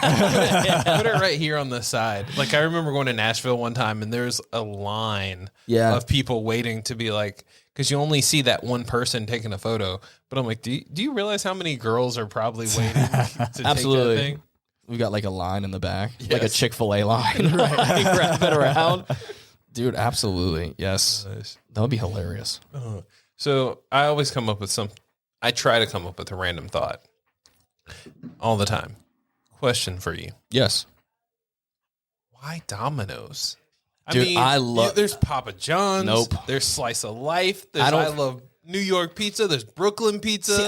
Put it right here on the side. Like, I remember going to Nashville one time and there's a line of people waiting to be like, because you only see that one person taking a photo. But I'm like, do you realize how many girls are probably waiting to take that thing? We got like a line in the back, like a Chick-fil-A line, right? Wrap it around. Dude, absolutely. Yes. Nice. That would be hilarious. So I always I try to come up with a random thought all the time. Question for you. Yes. Why Domino's? Dude, I love... There's Papa John's. Nope. There's Slice of Life. There's I Love New York Pizza. There's Brooklyn Pizza. See,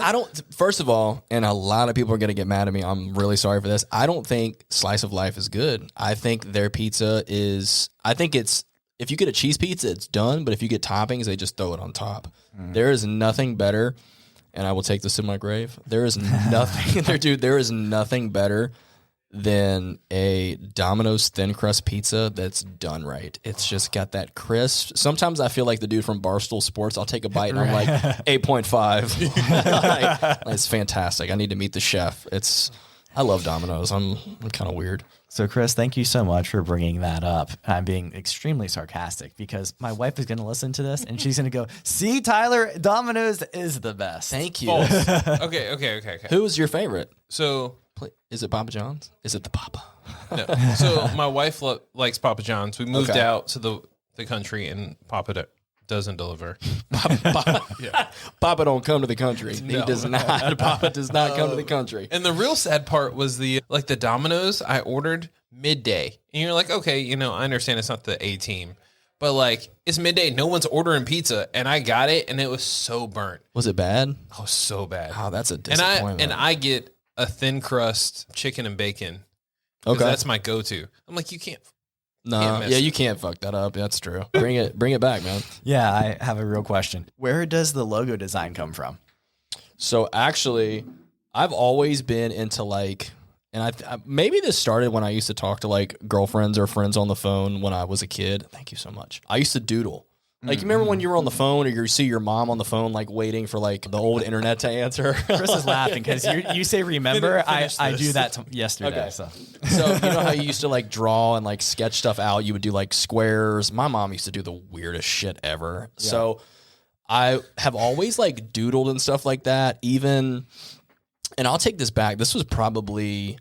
first of all, and a lot of people are going to get mad at me. I'm really sorry for this. I don't think Slice of Life is good. I think their pizza is... If you get a cheese pizza, it's done. But if you get toppings, they just throw it on top. There is nothing better... And I will take this in my grave. There is nothing there, dude. There is nothing better than a Domino's thin crust pizza that's done right. It's just got that crisp. Sometimes I feel like the dude from Barstool Sports. I'll take a bite and I'm like 8.5. It's fantastic. I need to meet the chef. I love Domino's. I'm kind of weird. So, Chris, thank you so much for bringing that up. I'm being extremely sarcastic because my wife is going to listen to this and she's going to go, see, Tyler, Domino's is the best. Thank you. Okay. Who is your favorite? So, is it Papa John's? Is it the Papa? No. So, my wife likes Papa John's. We moved out to the country and Papa doesn't deliver. Papa don't come to the country. He does not. Papa does not come to the country. And the real sad part was the Domino's I ordered midday. And you're like, okay, I understand it's not the A team. But like, it's midday. No one's ordering pizza. And I got it and it was so burnt. Was it bad? Oh, so bad. Oh, that's a disappointment. And I get a thin crust chicken and bacon. Okay. That's my go-to. I'm like, you can't. No, you can't fuck that up. That's true. Bring it back, man. Yeah, I have a real question. Where does the logo design come from? So actually, I've always been into and I maybe this started when I used to talk to like girlfriends or friends on the phone when I was a kid. Thank you so much. I used to doodle. Like, you remember when you were on the phone or you see your mom on the phone, like waiting for like the old internet to answer? Chris is laughing because you say remember. I do that yesterday. Okay. So you know how you used to like draw and like sketch stuff out? You would do like squares. My mom used to do the weirdest shit ever. Yeah. So I have always like doodled and stuff like that. And I'll take this back. This was probably...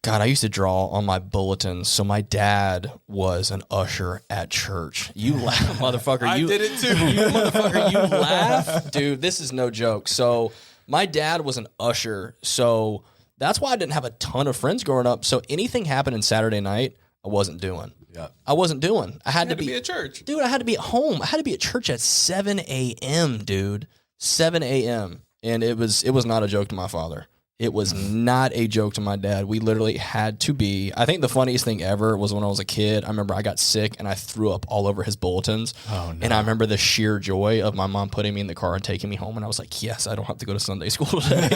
God, I used to draw on my bulletins. So my dad was an usher at church. You laugh, motherfucker. I did it too. You motherfucker, you laugh. Dude, this is no joke. So my dad was an usher. So that's why I didn't have a ton of friends growing up. So anything happening Saturday night, I wasn't doing. Yeah. I wasn't doing. I had to be at church. Dude, I had to be at home. I had to be at church at 7 a.m., dude. 7 a.m. And it was not a joke to my father. It was not a joke to my dad. We literally had to be. I think the funniest thing ever was when I was a kid. I remember I got sick and I threw up all over his bulletins. Oh, no. And I remember the sheer joy of my mom putting me in the car and taking me home. And I was like, yes, I don't have to go to Sunday school today.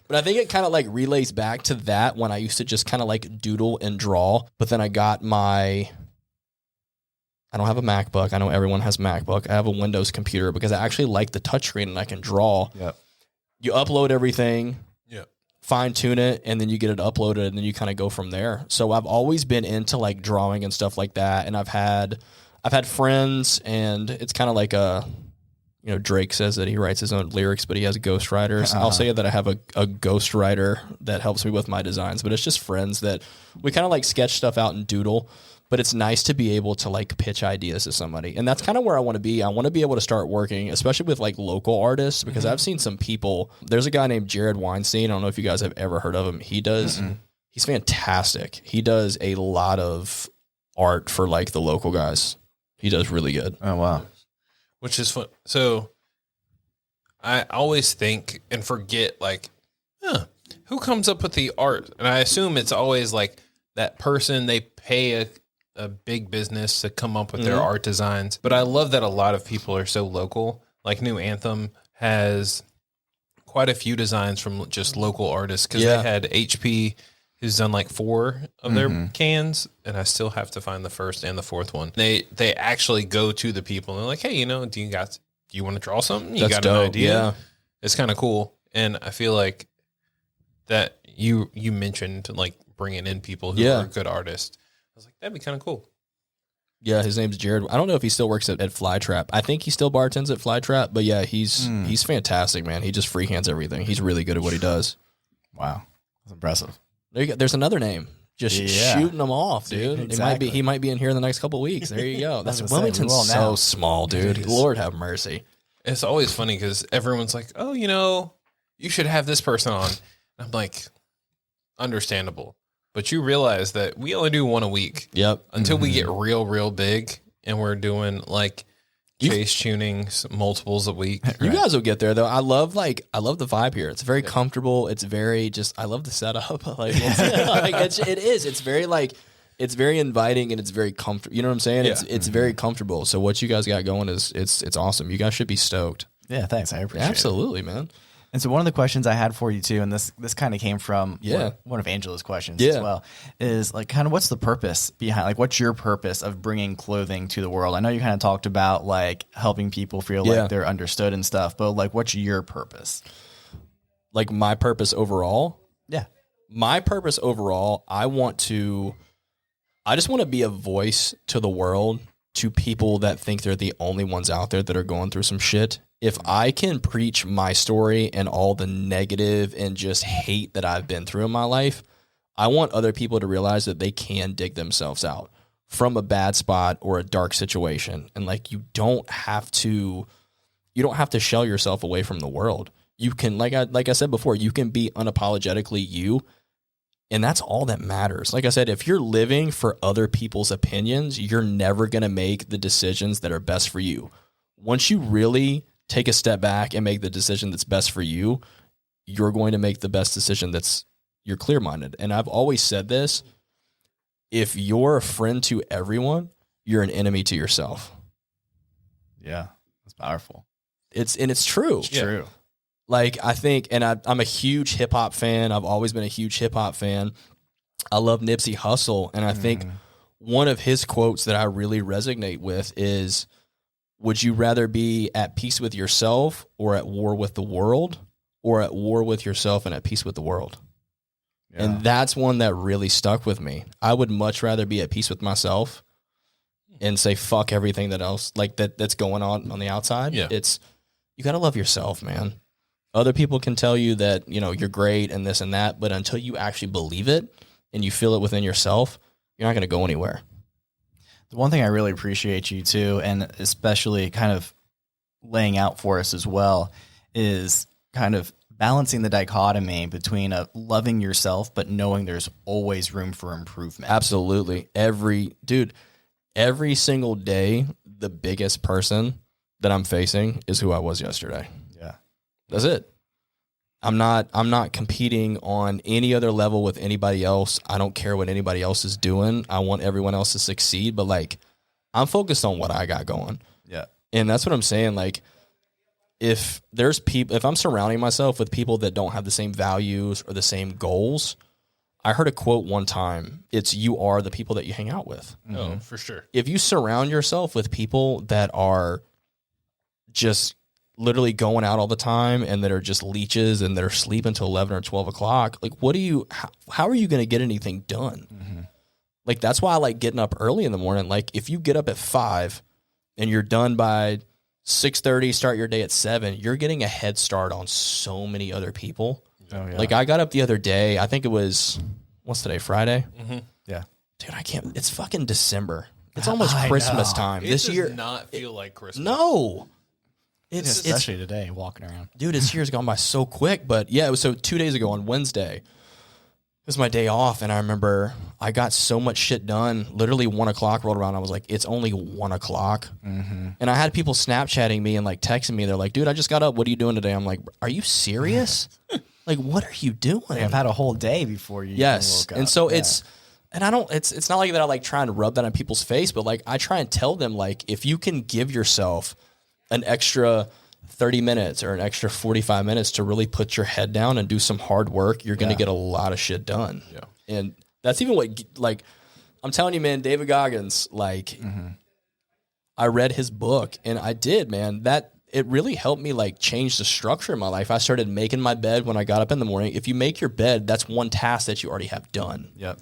But I think it kind of like relays back to that when I used to just kind of like doodle and draw. But then I got I don't have a MacBook. I know everyone has MacBook. I have a Windows computer because I actually like the touchscreen and I can draw. Yep. You upload everything, Yeah. fine tune it, and then you get it uploaded, and then you kind of go from there. So I've always been into like drawing and stuff like that, and I've had friends, and it's kind of like Drake says that he writes his own lyrics, but he has ghostwriters. I'll say that I have a ghostwriter that helps me with my designs, but it's just friends that we kind of like sketch stuff out and doodle. But it's nice to be able to like pitch ideas to somebody. And that's kind of where I want to be. I want to be able to start working, especially with like local artists, because I've seen some people. There's a guy named Jared Weinstein. I don't know if you guys have ever heard of him. He's fantastic. He does a lot of art for like the local guys. He does really good. Oh, wow. Which is fun. So I always think and forget like, who comes up with the art? And I assume it's always like that person they pay a big business to come up with their art designs. But I love that a lot of people are so local. Like New Anthem has quite a few designs from just local artists because they had HP who's done like 4 of their cans, and I still have to find the first and the fourth one. They actually go to the people and they're like, hey, do you want to draw something? You got an idea? Yeah. It's kind of cool. And I feel like that you mentioned like bringing in people who are good artists. I was like, that'd be kind of cool. Yeah, his name's Jared. I don't know if he still works at Flytrap. I think he still bartends at Flytrap, but yeah, he's fantastic, man. He just freehands everything. He's really good at what he does. Wow. That's impressive. There's another name. Just shooting them off, dude. Exactly. He might be in here in the next couple of weeks. There you go. That's Wilmington's Wilmington's so small, dude. Lord have mercy. It's always funny because everyone's like, oh, you should have this person on. And I'm like, understandable. But you realize that we only do one a week. Yep. Until we get real big and we're doing like chase tunings multiples a week. You guys will get there though. I love the vibe here. It's very comfortable. It's very I love the setup. It's very inviting and it's very comfortable. You know what I'm saying? Yeah. It's very comfortable. So what you guys got going is it's awesome. You guys should be stoked. Yeah, thanks. I appreciate it. Absolutely, man. And so one of the questions I had for you too, and this kind of came from one of Angela's questions as well, is like kind of what's the purpose behind, like what's your purpose of bringing clothing to the world? I know you kind of talked about like helping people feel like they're understood and stuff, but like what's your purpose? Like my purpose overall? Yeah. My purpose overall, I just want to be a voice to the world, to people that think they're the only ones out there that are going through some shit. If I can preach my story and all the negative and just hate that I've been through in my life, I want other people to realize that they can dig themselves out from a bad spot or a dark situation. And like, you don't have to shell yourself away from the world. You can, like I said before, you can be unapologetically you. And that's all that matters. Like I said, if you're living for other people's opinions, you're never going to make the decisions that are best for you. Once you really take a step back and make the decision that's best for you, you're going to make the best decision you're clear-minded. And I've always said this, if you're a friend to everyone, you're an enemy to yourself. Yeah, that's powerful. It's true. It's true. Like, I think, and I'm a huge hip-hop fan. I've always been a huge hip-hop fan. I love Nipsey Hussle, and I think one of his quotes that I really resonate with is, would you rather be at peace with yourself or at war with the world, or at war with yourself and at peace with the world? Yeah. And that's one that really stuck with me. I would much rather be at peace with myself and say, fuck everything that else, like that's going on the outside. Yeah. You got to love yourself, man. Other people can tell you that, you're great and this and that, but until you actually believe it and you feel it within yourself, you're not going to go anywhere. The one thing I really appreciate you too, and especially kind of laying out for us as well, is kind of balancing the dichotomy between loving yourself, but knowing there's always room for improvement. Absolutely. Every single day, the biggest person that I'm facing is who I was yesterday. Yeah. That's it. I'm not competing on any other level with anybody else. I don't care what anybody else is doing. I want everyone else to succeed, but like, I'm focused on what I got going. Yeah. And that's what I'm saying. Like, if I'm surrounding myself with people that don't have the same values or the same goals, I heard a quote one time. It's, you are the people that you hang out with. Oh, for sure. If you surround yourself with people that are just literally going out all the time and that are just leeches and that are sleeping until 11 or 12 o'clock, like, how are you going to get anything done? Mm-hmm. Like, that's why I like getting up early in the morning. Like, if you get up at 5 and you're done by 6:30, start your day at 7, you're getting a head start on so many other people. Oh, yeah. Like, I got up the other day, I think it was, what's today, Friday? Mm-hmm. Yeah. Dude, I can't, it's fucking December. It's almost Christmas time. This year does not feel like Christmas. No. Especially today, walking around. Dude, this year's gone by so quick. But yeah, it was 2 days ago on Wednesday. It was my day off, and I remember I got so much shit done. Literally 1 o'clock rolled around. I was like, it's only 1 o'clock. Mm-hmm. And I had people Snapchatting me and like texting me. They're like, dude, I just got up. What are you doing today? I'm like, are you serious? Like, what are you doing? I've had a whole day before you Yes. woke up. And so it's not like that I like trying to rub that on people's face, but like I try and tell them, like, if you can give yourself an extra 30 minutes or an extra 45 minutes to really put your head down and do some hard work, you're going to get a lot of shit done. Yeah. And that's even what, like, I'm telling you, man, David Goggins, like, I read his book and I did, man, that it really helped me like change the structure of my life. I started making my bed when I got up in the morning. If you make your bed, that's one task that you already have done. Yep.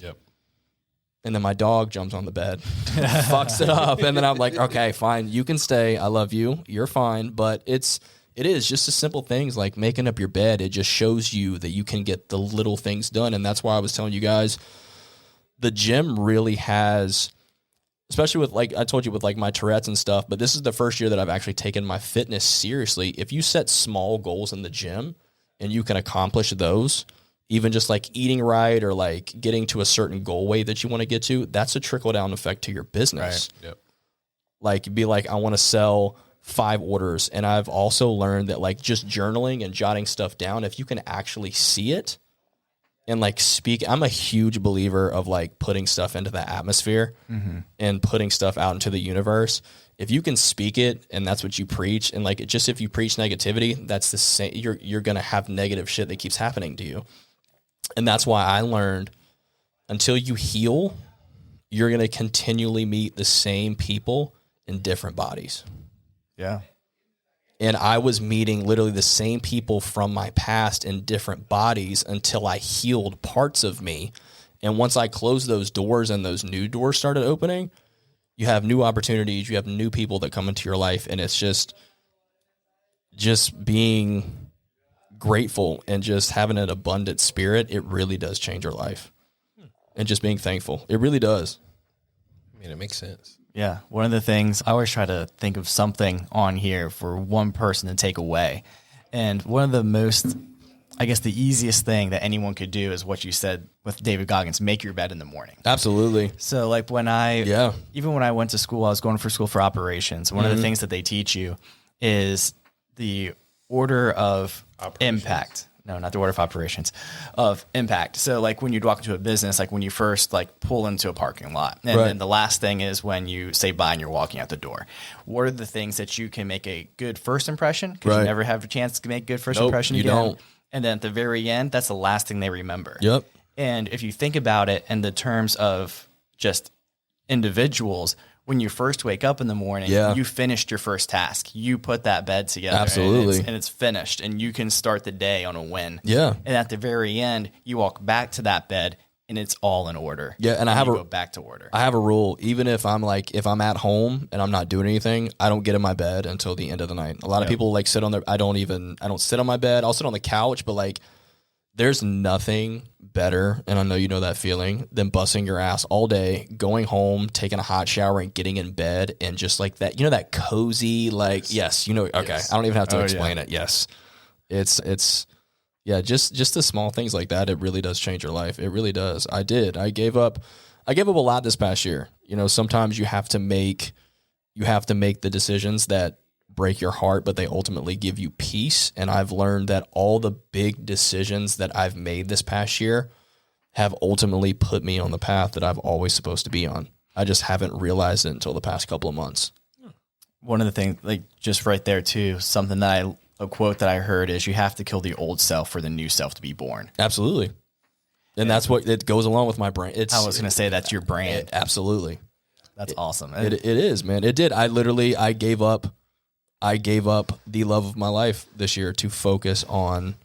And then my dog jumps on the bed, fucks it up. And then I'm like, okay, fine. You can stay. I love you. You're fine. But it is just the simple things like making up your bed. It just shows you that you can get the little things done. And that's why I was telling you guys, the gym really has, especially with like, I told you with like my Tourette's and stuff, but this is the first year that I've actually taken my fitness seriously. If you set small goals in the gym and you can accomplish those, even just like eating right or like getting to a certain goal weight that you want to get to, that's a trickle down effect to your business. Right. Yep. Like, be like, I want to sell 5 orders. And I've also learned that like just journaling and jotting stuff down, if you can actually see it and like speak, I'm a huge believer of like putting stuff into the atmosphere and putting stuff out into the universe. If you can speak it and that's what you preach, and like, just if you preach negativity, that's the same, you're going to have negative shit that keeps happening to you. And that's why I learned, until you heal, you're going to continually meet the same people in different bodies. Yeah. And I was meeting literally the same people from my past in different bodies until I healed parts of me. And once I closed those doors and those new doors started opening, you have new opportunities, you have new people that come into your life. And it's just being grateful and just having an abundant spirit, it really does change your life. And just being thankful, it really does. I mean, it makes sense. Yeah. One of the things, I always try to think of something on here for one person to take away. And one of the most, I guess the easiest thing that anyone could do is what you said with David Goggins, make your bed in the morning. Absolutely. So like even when I went to school, I was going for school for operations. One of the things that they teach you is the order of impact. No, not the order of operations, of impact. So like when you walk into a business, like when you first like pull into a parking lot, and then the last thing is when you say bye and you're walking out the door. What are the things that you can make a good first impression? Because you never have a chance to make good first impression again. You don't. And then at the very end, that's the last thing they remember. Yep. And if you think about it in the terms of just individuals, when you first wake up in the morning, you finished your first task. You put that bed together. Absolutely. And it's finished, and you can start the day on a win. Yeah. And at the very end, you walk back to that bed and it's all in order. Yeah, and I go back to order. I have a rule. Even if I'm at home and I'm not doing anything, I don't get in my bed until the end of the night. A lot of people sit on their. I don't sit on my bed. I'll sit on the couch, but there's nothing better, and I know you know that feeling, than busting your ass all day, going home, taking a hot shower, and getting in bed, and just that, that cozy, yes, okay. Yes. I don't even have to explain it. Yes, it's. Yeah, just the small things like that, it really does change your life. It really does. I gave up a lot this past year. Sometimes you have to make the decisions that break your heart, but they ultimately give you peace. And I've learned that all the big decisions that I've made this past year have ultimately put me on the path that I've always supposed to be on. I just haven't realized it until the past couple of months. One of the things, just right there too, a quote that I heard is, you have to kill the old self for the new self to be born. Absolutely. And that's what it goes along with my brand. I was going to say that's your brand. Absolutely. That's awesome. It is, man. It did. I gave up the love of my life this year to focus on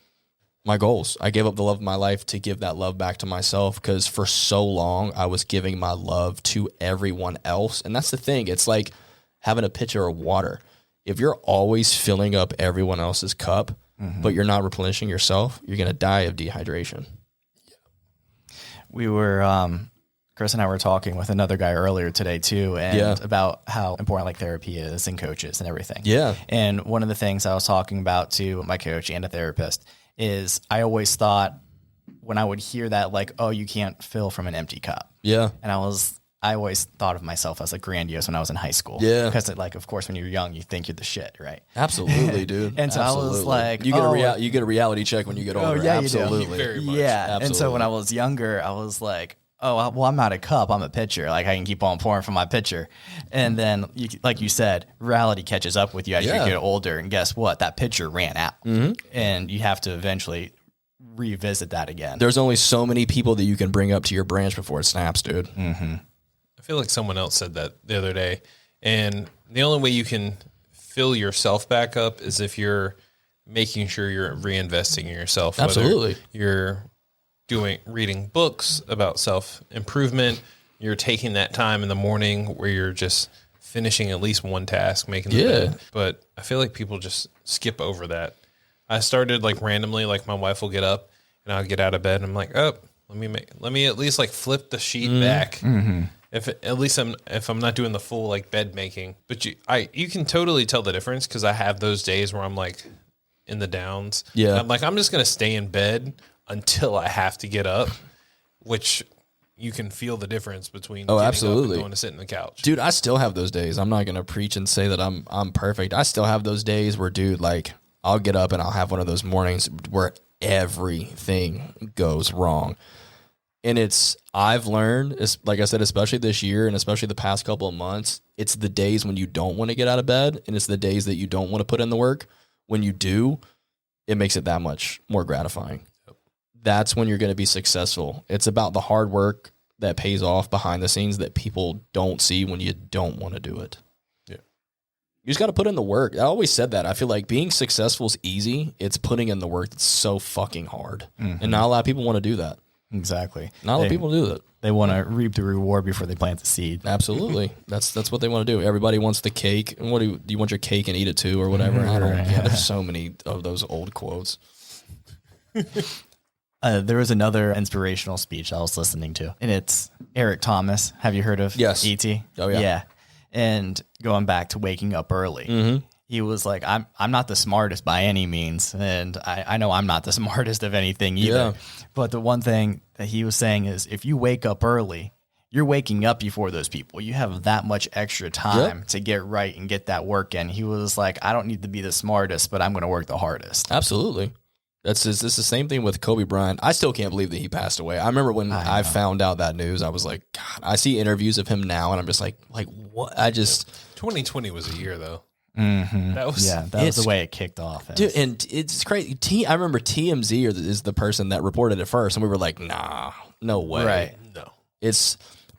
my goals. I gave up the love of my life to give that love back to myself, because for so long I was giving my love to everyone else. And that's the thing. It's like having a pitcher of water. If you're always filling up everyone else's cup, but you're not replenishing yourself, you're going to die of dehydration. We were, Chris and I were talking with another guy earlier today too, and about how important therapy is and coaches and everything. Yeah. And one of the things I was talking about to my coach and a therapist is, I always thought when I would hear that, oh, you can't fill from an empty cup. Yeah. And I always thought of myself as grandiose when I was in high school. Yeah. Because of course, when you're young, you think you're the shit, right? Absolutely, dude. And so Absolutely. I was you get a reality check when you get older. Yeah, absolutely. you do. Very much. Yeah. Absolutely. And so when I was younger, I was like, oh, well, I'm not a cup, I'm a pitcher. I can keep on pouring from my pitcher. And then, like you said, reality catches up with you as you get older. And guess what? That pitcher ran out. And you have to eventually revisit that again. There's only so many people that you can bring up to your branch before it snaps, dude. I feel like someone else said that the other day, and the only way you can fill yourself back up is if you're making sure you're reinvesting in yourself. Absolutely. You're reading books about self-improvement. You're taking that time in the morning where you're just finishing at least one task, making the bed. But I feel like people just skip over that. I started randomly, my wife will get up and I'll get out of bed and I'm like, oh, let me at least flip the sheet back. If I'm not doing the full bed making, but you can totally tell the difference, because I have those days where I'm in the downs. Yeah, I'm I'm just gonna stay in bed until I have to get up, which you can feel the difference between absolutely up and going to sit in the couch. Dude, I still have those days. I'm not gonna preach and say that I'm perfect. I still have those days where, dude, I'll get up and I'll have one of those mornings where everything goes wrong. And I've learned, like I said, especially this year and especially the past couple of months, it's the days when you don't want to get out of bed, and it's the days that you don't want to put in the work. When you do, it makes it that much more gratifying. Yep. That's when you're going to be successful. It's about the hard work that pays off behind the scenes that people don't see when you don't want to do it. Yeah. You just got to put in the work. I always said that. I feel like being successful is easy. It's putting in the work that's so fucking hard. And not a lot of people want to do that. Exactly. Not a lot of people do that. They want to reap the reward before they plant the seed. Absolutely. That's what they want to do. Everybody wants the cake. And what do you want your cake and eat it too, or whatever? I don't. Yeah, there's so many of those old quotes. There was another inspirational speech I was listening to, and it's Eric Thomas. Have you heard of E.T.? Oh yeah. Yeah. And going back to waking up early. He was like, I'm not the smartest by any means, and I know I'm not the smartest of anything either. Yeah. But the one thing that he was saying is, if you wake up early, you're waking up before those people. You have that much extra time to get right and get that work in. He was like, I don't need to be the smartest, but I'm going to work the hardest. Absolutely. It's the same thing with Kobe Bryant. I still can't believe that he passed away. I remember when I found out that news, I was like, God, I see interviews of him now, and I'm just like what? 2020 was a year, though. That was the way it kicked off. Dude, and it's crazy. I remember TMZ is the person that reported it first, and we were like, nah, no way. Right. No.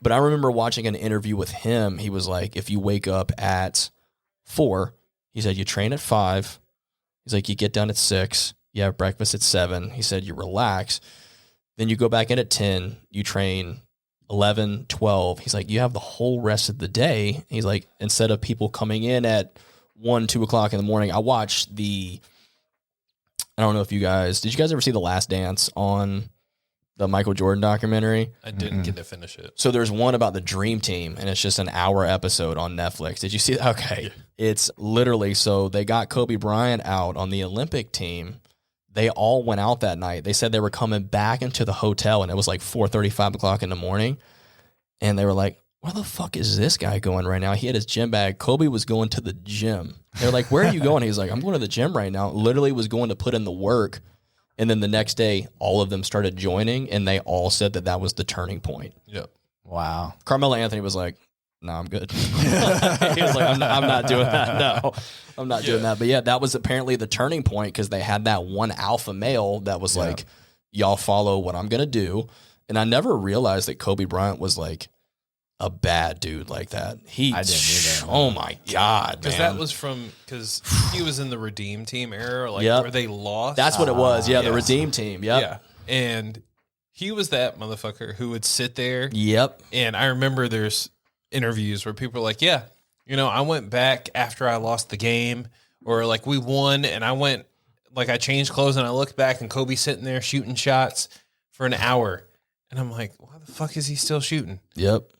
But I remember watching an interview with him. He was like, if you wake up at 4, he said, you train at 5. He's like, you get done at 6. You have breakfast at 7. He said, you relax. Then you go back in at 10, you train 11, 12. He's like, you have the whole rest of the day. He's like, instead of people coming in at 1, 2 o'clock in the morning, I watched I don't know if did you guys ever see The Last Dance on the Michael Jordan documentary? I didn't get to finish it. So there's one about the Dream Team, and it's just an hour episode on Netflix. Did you see that? Okay. Yeah. It's literally, so they got Kobe Bryant out on the Olympic team. They all went out that night. They said they were coming back into the hotel, and it was like 4:30, 5 o'clock in the morning. And they were like, where the fuck is this guy going right now? He had his gym bag. Kobe was going to the gym. They're like, where are you going? He's like, I'm going to the gym right now. Literally was going to put in the work. And then the next day, all of them started joining, and they all said that was the turning point. Yep. Wow. Carmelo Anthony was like, no, I'm good. He was like, I'm not doing that. No, I'm not doing that. But yeah, that was apparently the turning point because they had that one alpha male that was like, y'all follow what I'm going to do. And I never realized that Kobe Bryant was like a bad dude like that. I didn't either. Oh my God, because that was because he was in the Redeem Team era, where they lost. That's what it was. Yeah, the Redeem Team. Yep. Yeah, and he was that motherfucker who would sit there. Yep. And I remember there's interviews where people are like, "Yeah, I went back after I lost the game, or like we won, and I went I changed clothes and I looked back and Kobe's sitting there shooting shots for an hour, and I'm like, why the fuck is he still shooting?" Yep.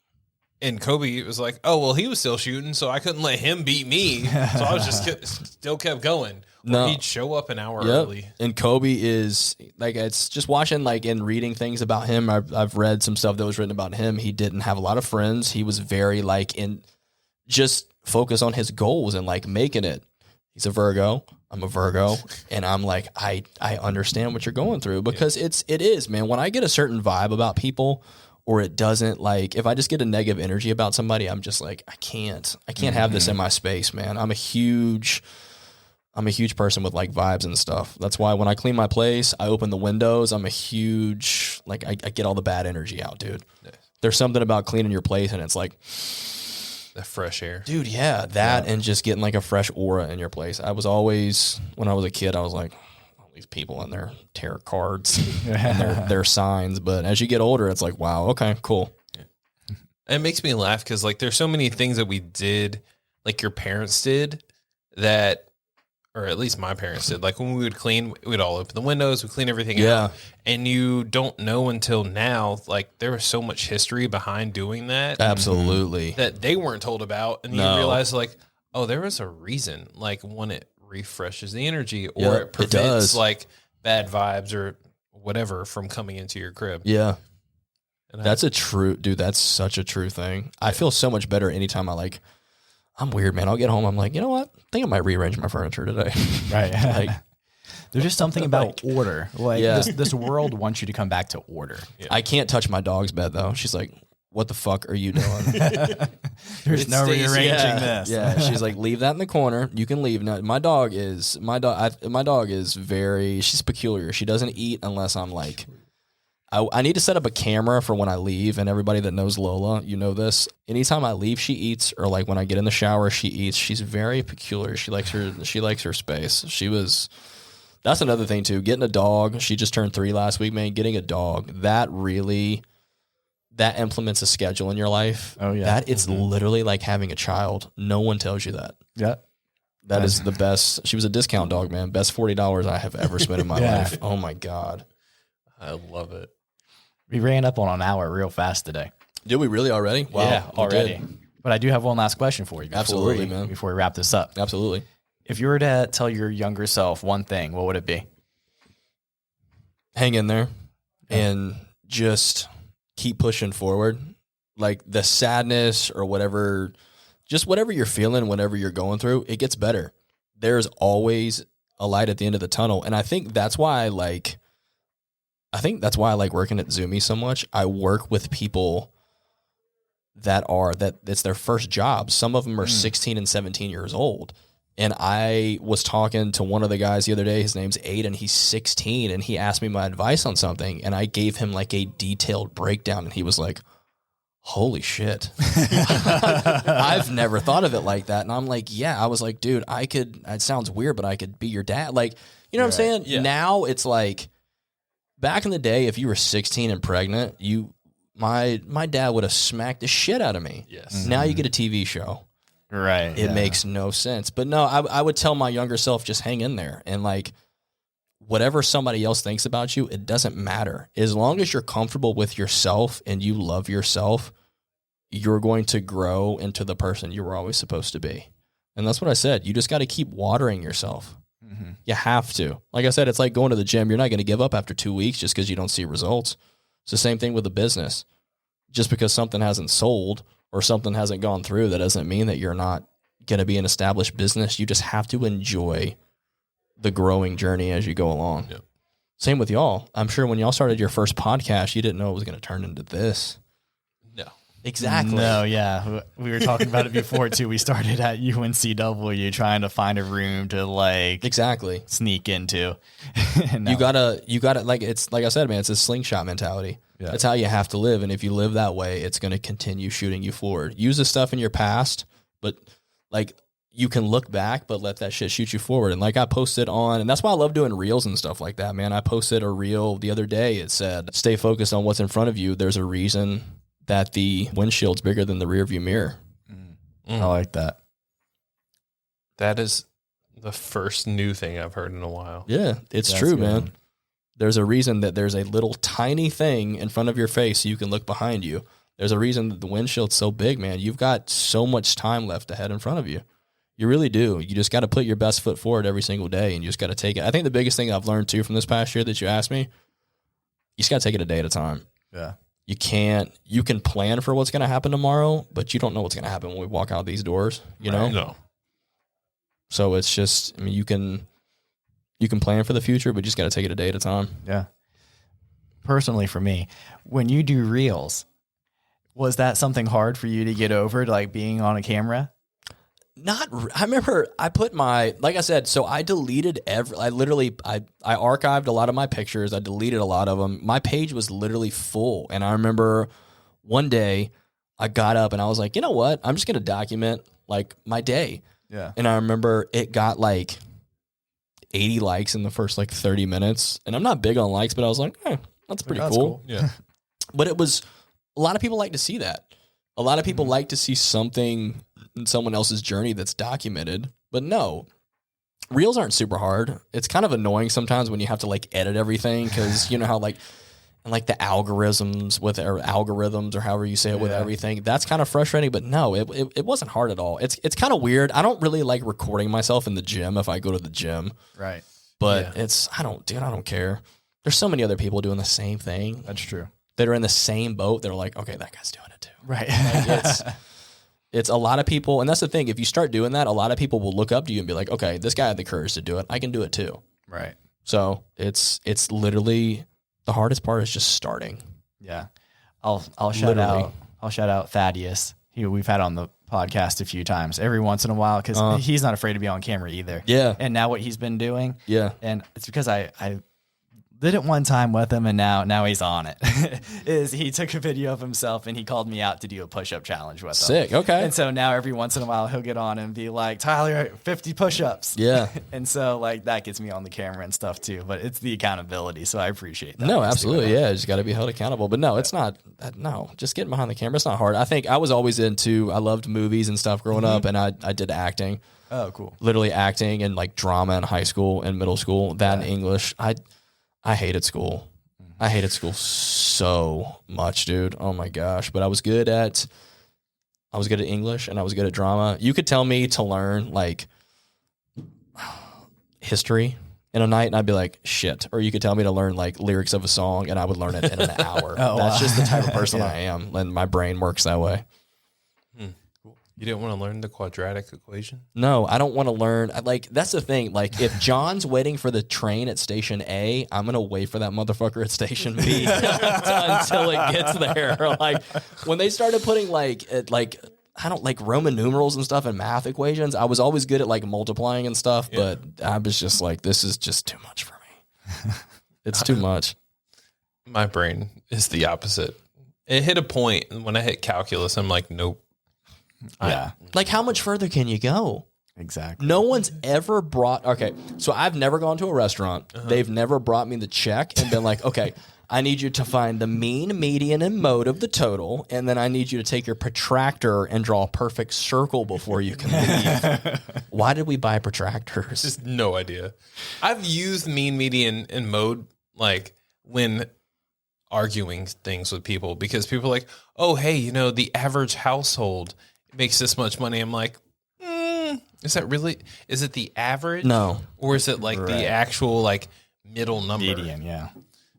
And Kobe was like, "Oh, well, he was still shooting, so I couldn't let him beat me. So I was just still kept going." No. He'd show up an hour early. And Kobe is like, it's just watching and reading things about him. I've read some stuff that was written about him. He didn't have a lot of friends. He was very just focus on his goals and making it. He's a Virgo. I'm a Virgo. And I'm like, I understand what you're going through because it is, man. When I get a certain vibe about people, or it doesn't if I just get a negative energy about somebody, I'm just like, I can't have this in my space, man. I'm a huge person with vibes and stuff. That's why when I clean my place, I open the windows. I'm a huge, I get all the bad energy out, dude. Nice. There's something about cleaning your place and it's the fresh air, dude. Yeah. And just getting a fresh aura in your place. I was always, when I was a kid, I was like, these people and their tarot cards and their signs. But as you get older, it's like, wow, okay, cool. Yeah. It makes me laugh because there's so many things that we did, your parents did that, or at least my parents did. When we would clean, we'd all open the windows, we'd clean everything out. And you don't know until now, there was so much history behind doing that. Absolutely. That they weren't told about. And you realize oh, there was a reason, when it refreshes the energy or it prevents bad vibes or whatever from coming into your crib. Yeah. And that's that's such a true thing. I feel so much better anytime I'm weird, man. I'll get home. I'm like, you know what? I think I might rearrange my furniture today. Right. There's just something about order. This world wants you to come back to order. Yeah. I can't touch my dog's bed though. She's like, what the fuck are you doing? There's no rearranging this. Yeah, she's like, leave that in the corner. You can leave. Now, my dog is very, she's peculiar. She doesn't eat unless I'm I need to set up a camera for when I leave, and everybody that knows Lola, you know this. Anytime I leave, she eats, or when I get in the shower, she eats. She's very peculiar. She likes her space. That's another thing too. Getting a dog. She just turned 3 last week, man. Getting a dog, that implements a schedule in your life. Oh yeah. It's literally like having a child. No one tells you that. Yeah. That is the best. She was a discount dog, man. Best $40 I have ever spent in my life. Oh my God. I love it. We ran up on an hour real fast today. Did we really already? Wow. Yeah, already. But I do have one last question for you. Before we wrap this up. Absolutely. If you were to tell your younger self one thing, what would it be? Hang in there and just keep pushing forward. The sadness or whatever, just whatever you're feeling, whatever you're going through, it gets better. There's always a light at the end of the tunnel. And I think that's why I like working at Zoomy so much. I work with people that it's their first job. Some of them are 16 and 17 years old. And I was talking to one of the guys the other day. His name's Aiden. He's 16, and he asked me my advice on something, and I gave him a detailed breakdown, and he was like, holy shit. I've never thought of it like that. And I'm like, yeah. I was like, dude, it sounds weird, but I could be your dad. You know what I'm saying? Yeah. Now it's back in the day, if you were 16 and pregnant, my dad would have smacked the shit out of me. Yes. Now you get a TV show. Right. It makes no sense. But no, I would tell my younger self, just hang in there. And like, whatever somebody else thinks about you, it doesn't matter. As long as you're comfortable with yourself and you love yourself, you're going to grow into the person you were always supposed to be. And that's what I said. You just got to keep watering yourself. Mm-hmm. You have to. Like I said, it's like going to the gym. You're not going to give up after 2 weeks just because you don't see results. It's the same thing with a business. Just because something hasn't sold or something hasn't gone through, that doesn't mean that you're not going to be an established business. You just have to enjoy the growing journey as you go along. Yep. Same with y'all. I'm sure when y'all started your first podcast, you didn't know it was going to turn into this. No. Exactly. No, yeah. We were talking about it before too. We started at UNCW trying to find a room to like Exactly. sneak into. You gotta like, it's like I said, man, it's a slingshot mentality. Yeah. That's how you have to live. And if you live that way, it's going to continue shooting you forward. Use the stuff in your past, but like you can look back, but let that shit shoot you forward. And like I posted on, and that's why I love doing reels and stuff like that, man. I posted a reel the other day. It said, stay focused on what's in front of you. There's a reason that the windshield's bigger than the rear view mirror. I like that. That is the first new thing I've heard in a while. Yeah, it's That's true, good. man. There's a reason that there's a little tiny thing in front of your face so you can look behind you. There's a reason that the windshield's so big, man. You've got so much time left ahead in front of you. You really do. You just got to put your best foot forward every single day, and you just got to take it. I think the biggest thing I've learned, too, from this past year that you asked me, you just got to take it a day at a time. Yeah. You can plan for what's going to happen tomorrow, but you don't know what's going to happen when we walk out these doors, you know? No. So it's just, I mean, you can plan for the future, but you just got to take it a day at a time. Yeah. Personally, for me, when you do reels, was that something hard for you to get over, like being on a camera? I remember I put like I said, so I deleted I archived a lot of my pictures. I deleted a lot of them. My page was literally full. And I remember one day I got up and I was like, you know what? I'm just going to document like my day. Yeah. And I remember it got like 80 likes in the first like 30 minutes. And I'm not big on likes, but I was like, that's pretty cool. Yeah. But it was, a lot of people like to see that. A lot of people like to see something in someone else's journey that's documented. But no, reels aren't super hard. It's kind of annoying sometimes when you have to like edit everything because you know how like, and like the algorithms or however you say it with everything, that's kind of frustrating. But no, it wasn't hard at all. It's kind of weird. I don't really like recording myself in the gym if I go to the gym. Right. But I don't care. There's so many other people doing the same thing. That's true. That are in the same boat. They're like, okay, that guy's doing it too. Right. Like it's a lot of people. And that's the thing. If you start doing that, a lot of people will look up to you and be like, okay, this guy had the courage to do it. I can do it too. Right. So it's literally the hardest part is just starting. Yeah. I'll shout out Thaddeus. We've had on the podcast a few times every once in a while because he's not afraid to be on camera either. Yeah. And now what he's been doing. Yeah. And it's because I did it one time with him and now he's on it. Is he took a video of himself and he called me out to do a push-up challenge with him. Sick. Okay. And so now every once in a while he'll get on and be like, Tyler, 50 push-ups. Yeah. And so like that gets me on the camera and stuff too, but it's the accountability. So I appreciate that. No, absolutely. Yeah. You just got to be held accountable, but no, it's not. No, just getting behind the camera. It's not hard. I think I was always I loved movies and stuff growing up and I did acting. Oh, cool. Literally acting and like drama in high school and middle school, that in English. I hated school. I hated school so much, dude. Oh my gosh. But I was good at English and I was good at drama. You could tell me to learn like history in a night and I'd be like, shit. Or you could tell me to learn like lyrics of a song and I would learn it in an hour. That's just the type of person I am. And my brain works that way. You didn't want to learn the quadratic equation? No, I don't want to learn. That's the thing. Like, if John's waiting for the train at station A, I'm going to wait for that motherfucker at station B until it gets there. Like, when they started putting, I don't like Roman numerals and stuff in math equations, I was always good at, like, multiplying and stuff, but I was just like, this is just too much for me. It's too much. My brain is the opposite. It hit a point when I hit calculus, I'm like, nope. Yeah. Like, how much further can you go? Exactly. No one's ever brought. Okay, so I've never gone to a restaurant. They've never brought me the check and been like, okay, I need you to find the mean, median, and mode of the total, and then I need you to take your protractor and draw a perfect circle before you can leave. Why did we buy protractors? Just no idea. I've used mean, median, and mode like when arguing things with people because people are like, oh, hey, you know, the average household makes this much money. I'm like, is it the average? No. Or is it like the actual like middle number? Median, yeah.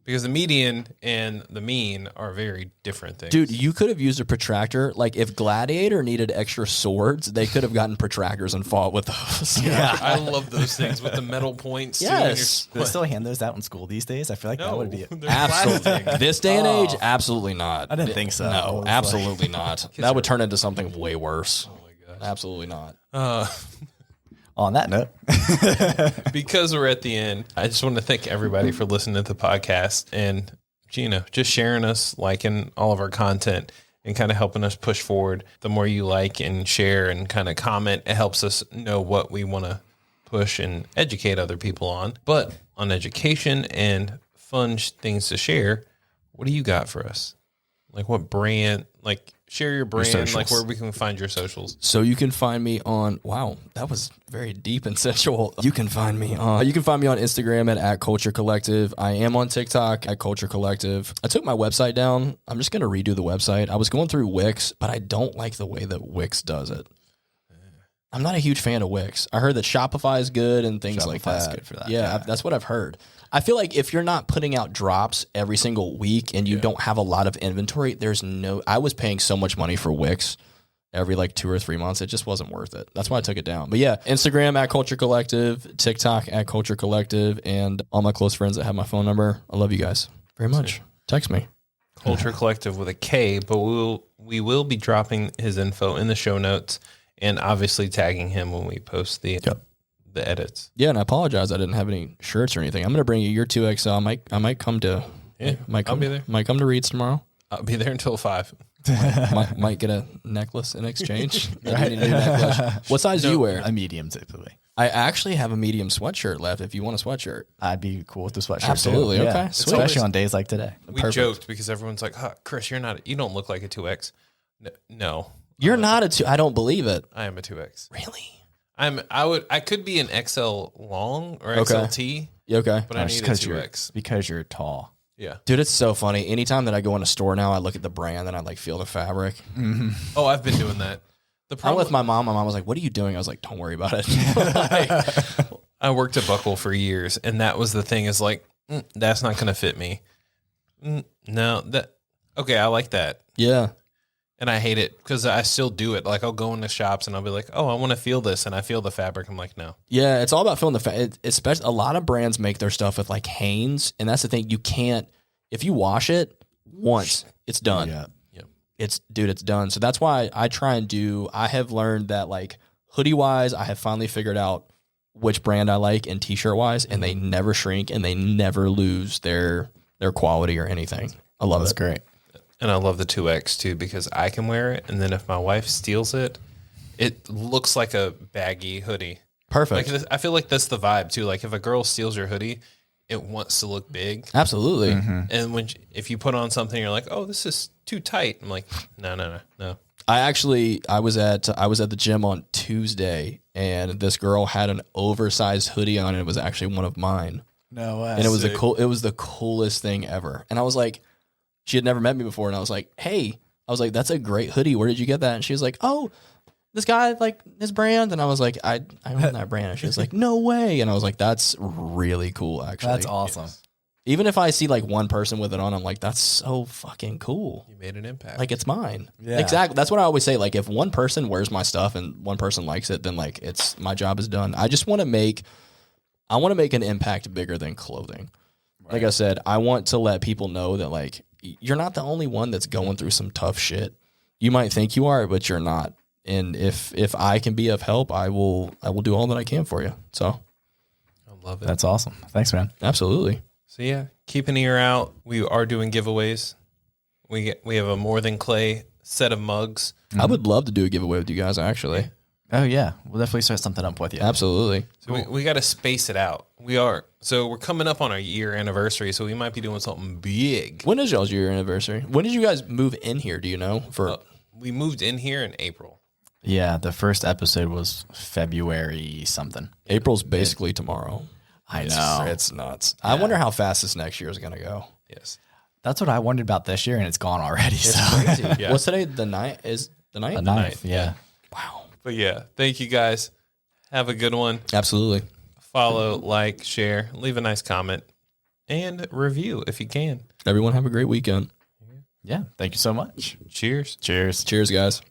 Because the median and the mean are very different things. Dude, you could have used a protractor. Like, if Gladiator needed extra swords, they could have gotten protractors and fought with those. Yeah, I love those things with the metal points. Yes. Do they still hand those out in school these days? I feel like that would be they're Absolutely. plastic. This day and age, absolutely not. I didn't think so. I No, was absolutely not. That would turn into something way worse. Oh my gosh. Absolutely not. On that note, Because we're at the end, I just want to thank everybody for listening to the podcast and, you know, just sharing us, liking all of our content and kind of helping us push forward. The more you like and share and kind of comment, it helps us know what we want to push and educate other people on. But on education and fun things to share, what do you got for us? Like what brand, like share your brand, like where we can find your socials. So you can find me on, wow, that was very deep and sensual. You can find me on Instagram at Kulture Coll3ctive. I am on TikTok at Kulture Coll3ctive. I took my website down. I'm just going to redo the website. I was going through Wix, but I don't like the way that Wix does it. I'm not a huge fan of Wix. I heard that Shopify is good and things like Shopify's that. good for that, Yeah, yeah. that's what I've heard. I feel like if you're not putting out drops every single week and you don't have a lot of inventory, I was paying so much money for Wix every like 2 or 3 months. It just wasn't worth it. That's why I took it down. But yeah, Instagram at Kulture Coll3ctive, TikTok at Kulture Coll3ctive, and all my close friends that have my phone number. I love you guys very much. Text me. Kulture Coll3ctive with a K, but we will be dropping his info in the show notes and obviously tagging him when we post the edits. Yeah, and I apologize I didn't have any shirts or anything. I'm going to bring you your 2XL. I might come to I'll be there. Might come to Reed's tomorrow. I'll be there until 5. might get a necklace in exchange. I need a new necklace. What size do you wear? a medium typically. I actually have a medium sweatshirt left if you want a sweatshirt. I'd be cool with the sweatshirt. Absolutely. Too. Okay. Yeah. Sweet. Especially on days like today. We joked because everyone's like, Chris, you don't look like a 2X. No. You're not a 2. I don't believe it. I am a 2X. Really? I could be an XL long or XLT, Okay. but I need a 2X. Because you're tall. Yeah. Dude, it's so funny. Anytime that I go in a store now, I look at the brand and I like feel the fabric. Oh, I've been doing that. The I'm problem with my mom. My mom was like, "What are you doing?" I was like, "Don't worry about it." I worked at Buckle for years, and that was the thing. Is like, that's not going to fit me. No, okay. I like that. Yeah. And I hate it because I still do it. Like I'll go into shops and I'll be like, "Oh, I want to feel this," and I feel the fabric. I'm like, "No." Yeah, it's all about feeling the fabric. Especially a lot of brands make their stuff with like Hanes, and that's the thing. You can't if you wash it once, it's done. Yeah. It's done. So that's why I try and I have learned that like hoodie wise, I have finally figured out which brand I like, and t-shirt wise, and they never shrink and they never lose their quality or anything. I love it. That's great. And I love the 2X too because I can wear it, and then if my wife steals it, it looks like a baggy hoodie. Perfect. Like I feel like that's the vibe too. Like if a girl steals your hoodie, it wants to look big. Absolutely. And if you put on something, you're like, "Oh, this is too tight." I'm like, no. I was at the gym on Tuesday, and this girl had an oversized hoodie on, and it was actually one of mine. No way. And it was the coolest thing ever. And I was like, she had never met me before, and I was like, "Hey," I was like, "That's a great hoodie. Where did you get that?" And she was like, "Oh, this guy like his brand." And I was like, I own that brand. And she was like, "No way." And I was like, "That's really cool, actually." That's awesome. Even if I see like one person with it on, I'm like, "That's so fucking cool." You made an impact. Like it's mine. Yeah. Exactly. That's what I always say. Like if one person wears my stuff and one person likes it, then like my job is done. I just want to make an impact bigger than clothing. Right. Like I said, I want to let people know that like you're not the only one that's going through some tough shit. You might think you are, but you're not. And if I can be of help, I will do all that I can for you. So I love it. That's awesome. Thanks, man. absolutely. So yeah, keep an ear out. We are doing giveaways. We have a More Than Clay set of mugs. I would love to do a giveaway with you guys, actually. Oh yeah, we'll definitely start something up with you. Absolutely. So we got to space it out. We're coming up on our year anniversary, so we might be doing something big. When is y'all's year anniversary? When did you guys move in here? Do you know? We moved in here in April. Yeah, the first episode was February something. April's basically tomorrow. I know. It's nuts. Yeah. I wonder how fast this next year is going to go. Yes. That's what I wondered about this year, and it's gone already. It's crazy. Yeah. What's today? The 9th? Is the 9th? The 9th, yeah. Wow. But yeah, thank you guys. Have a good one. Absolutely. Follow, like, share, leave a nice comment, and review if you can. Everyone have a great weekend. Yeah. Thank you so much. Cheers. Cheers. Cheers, guys.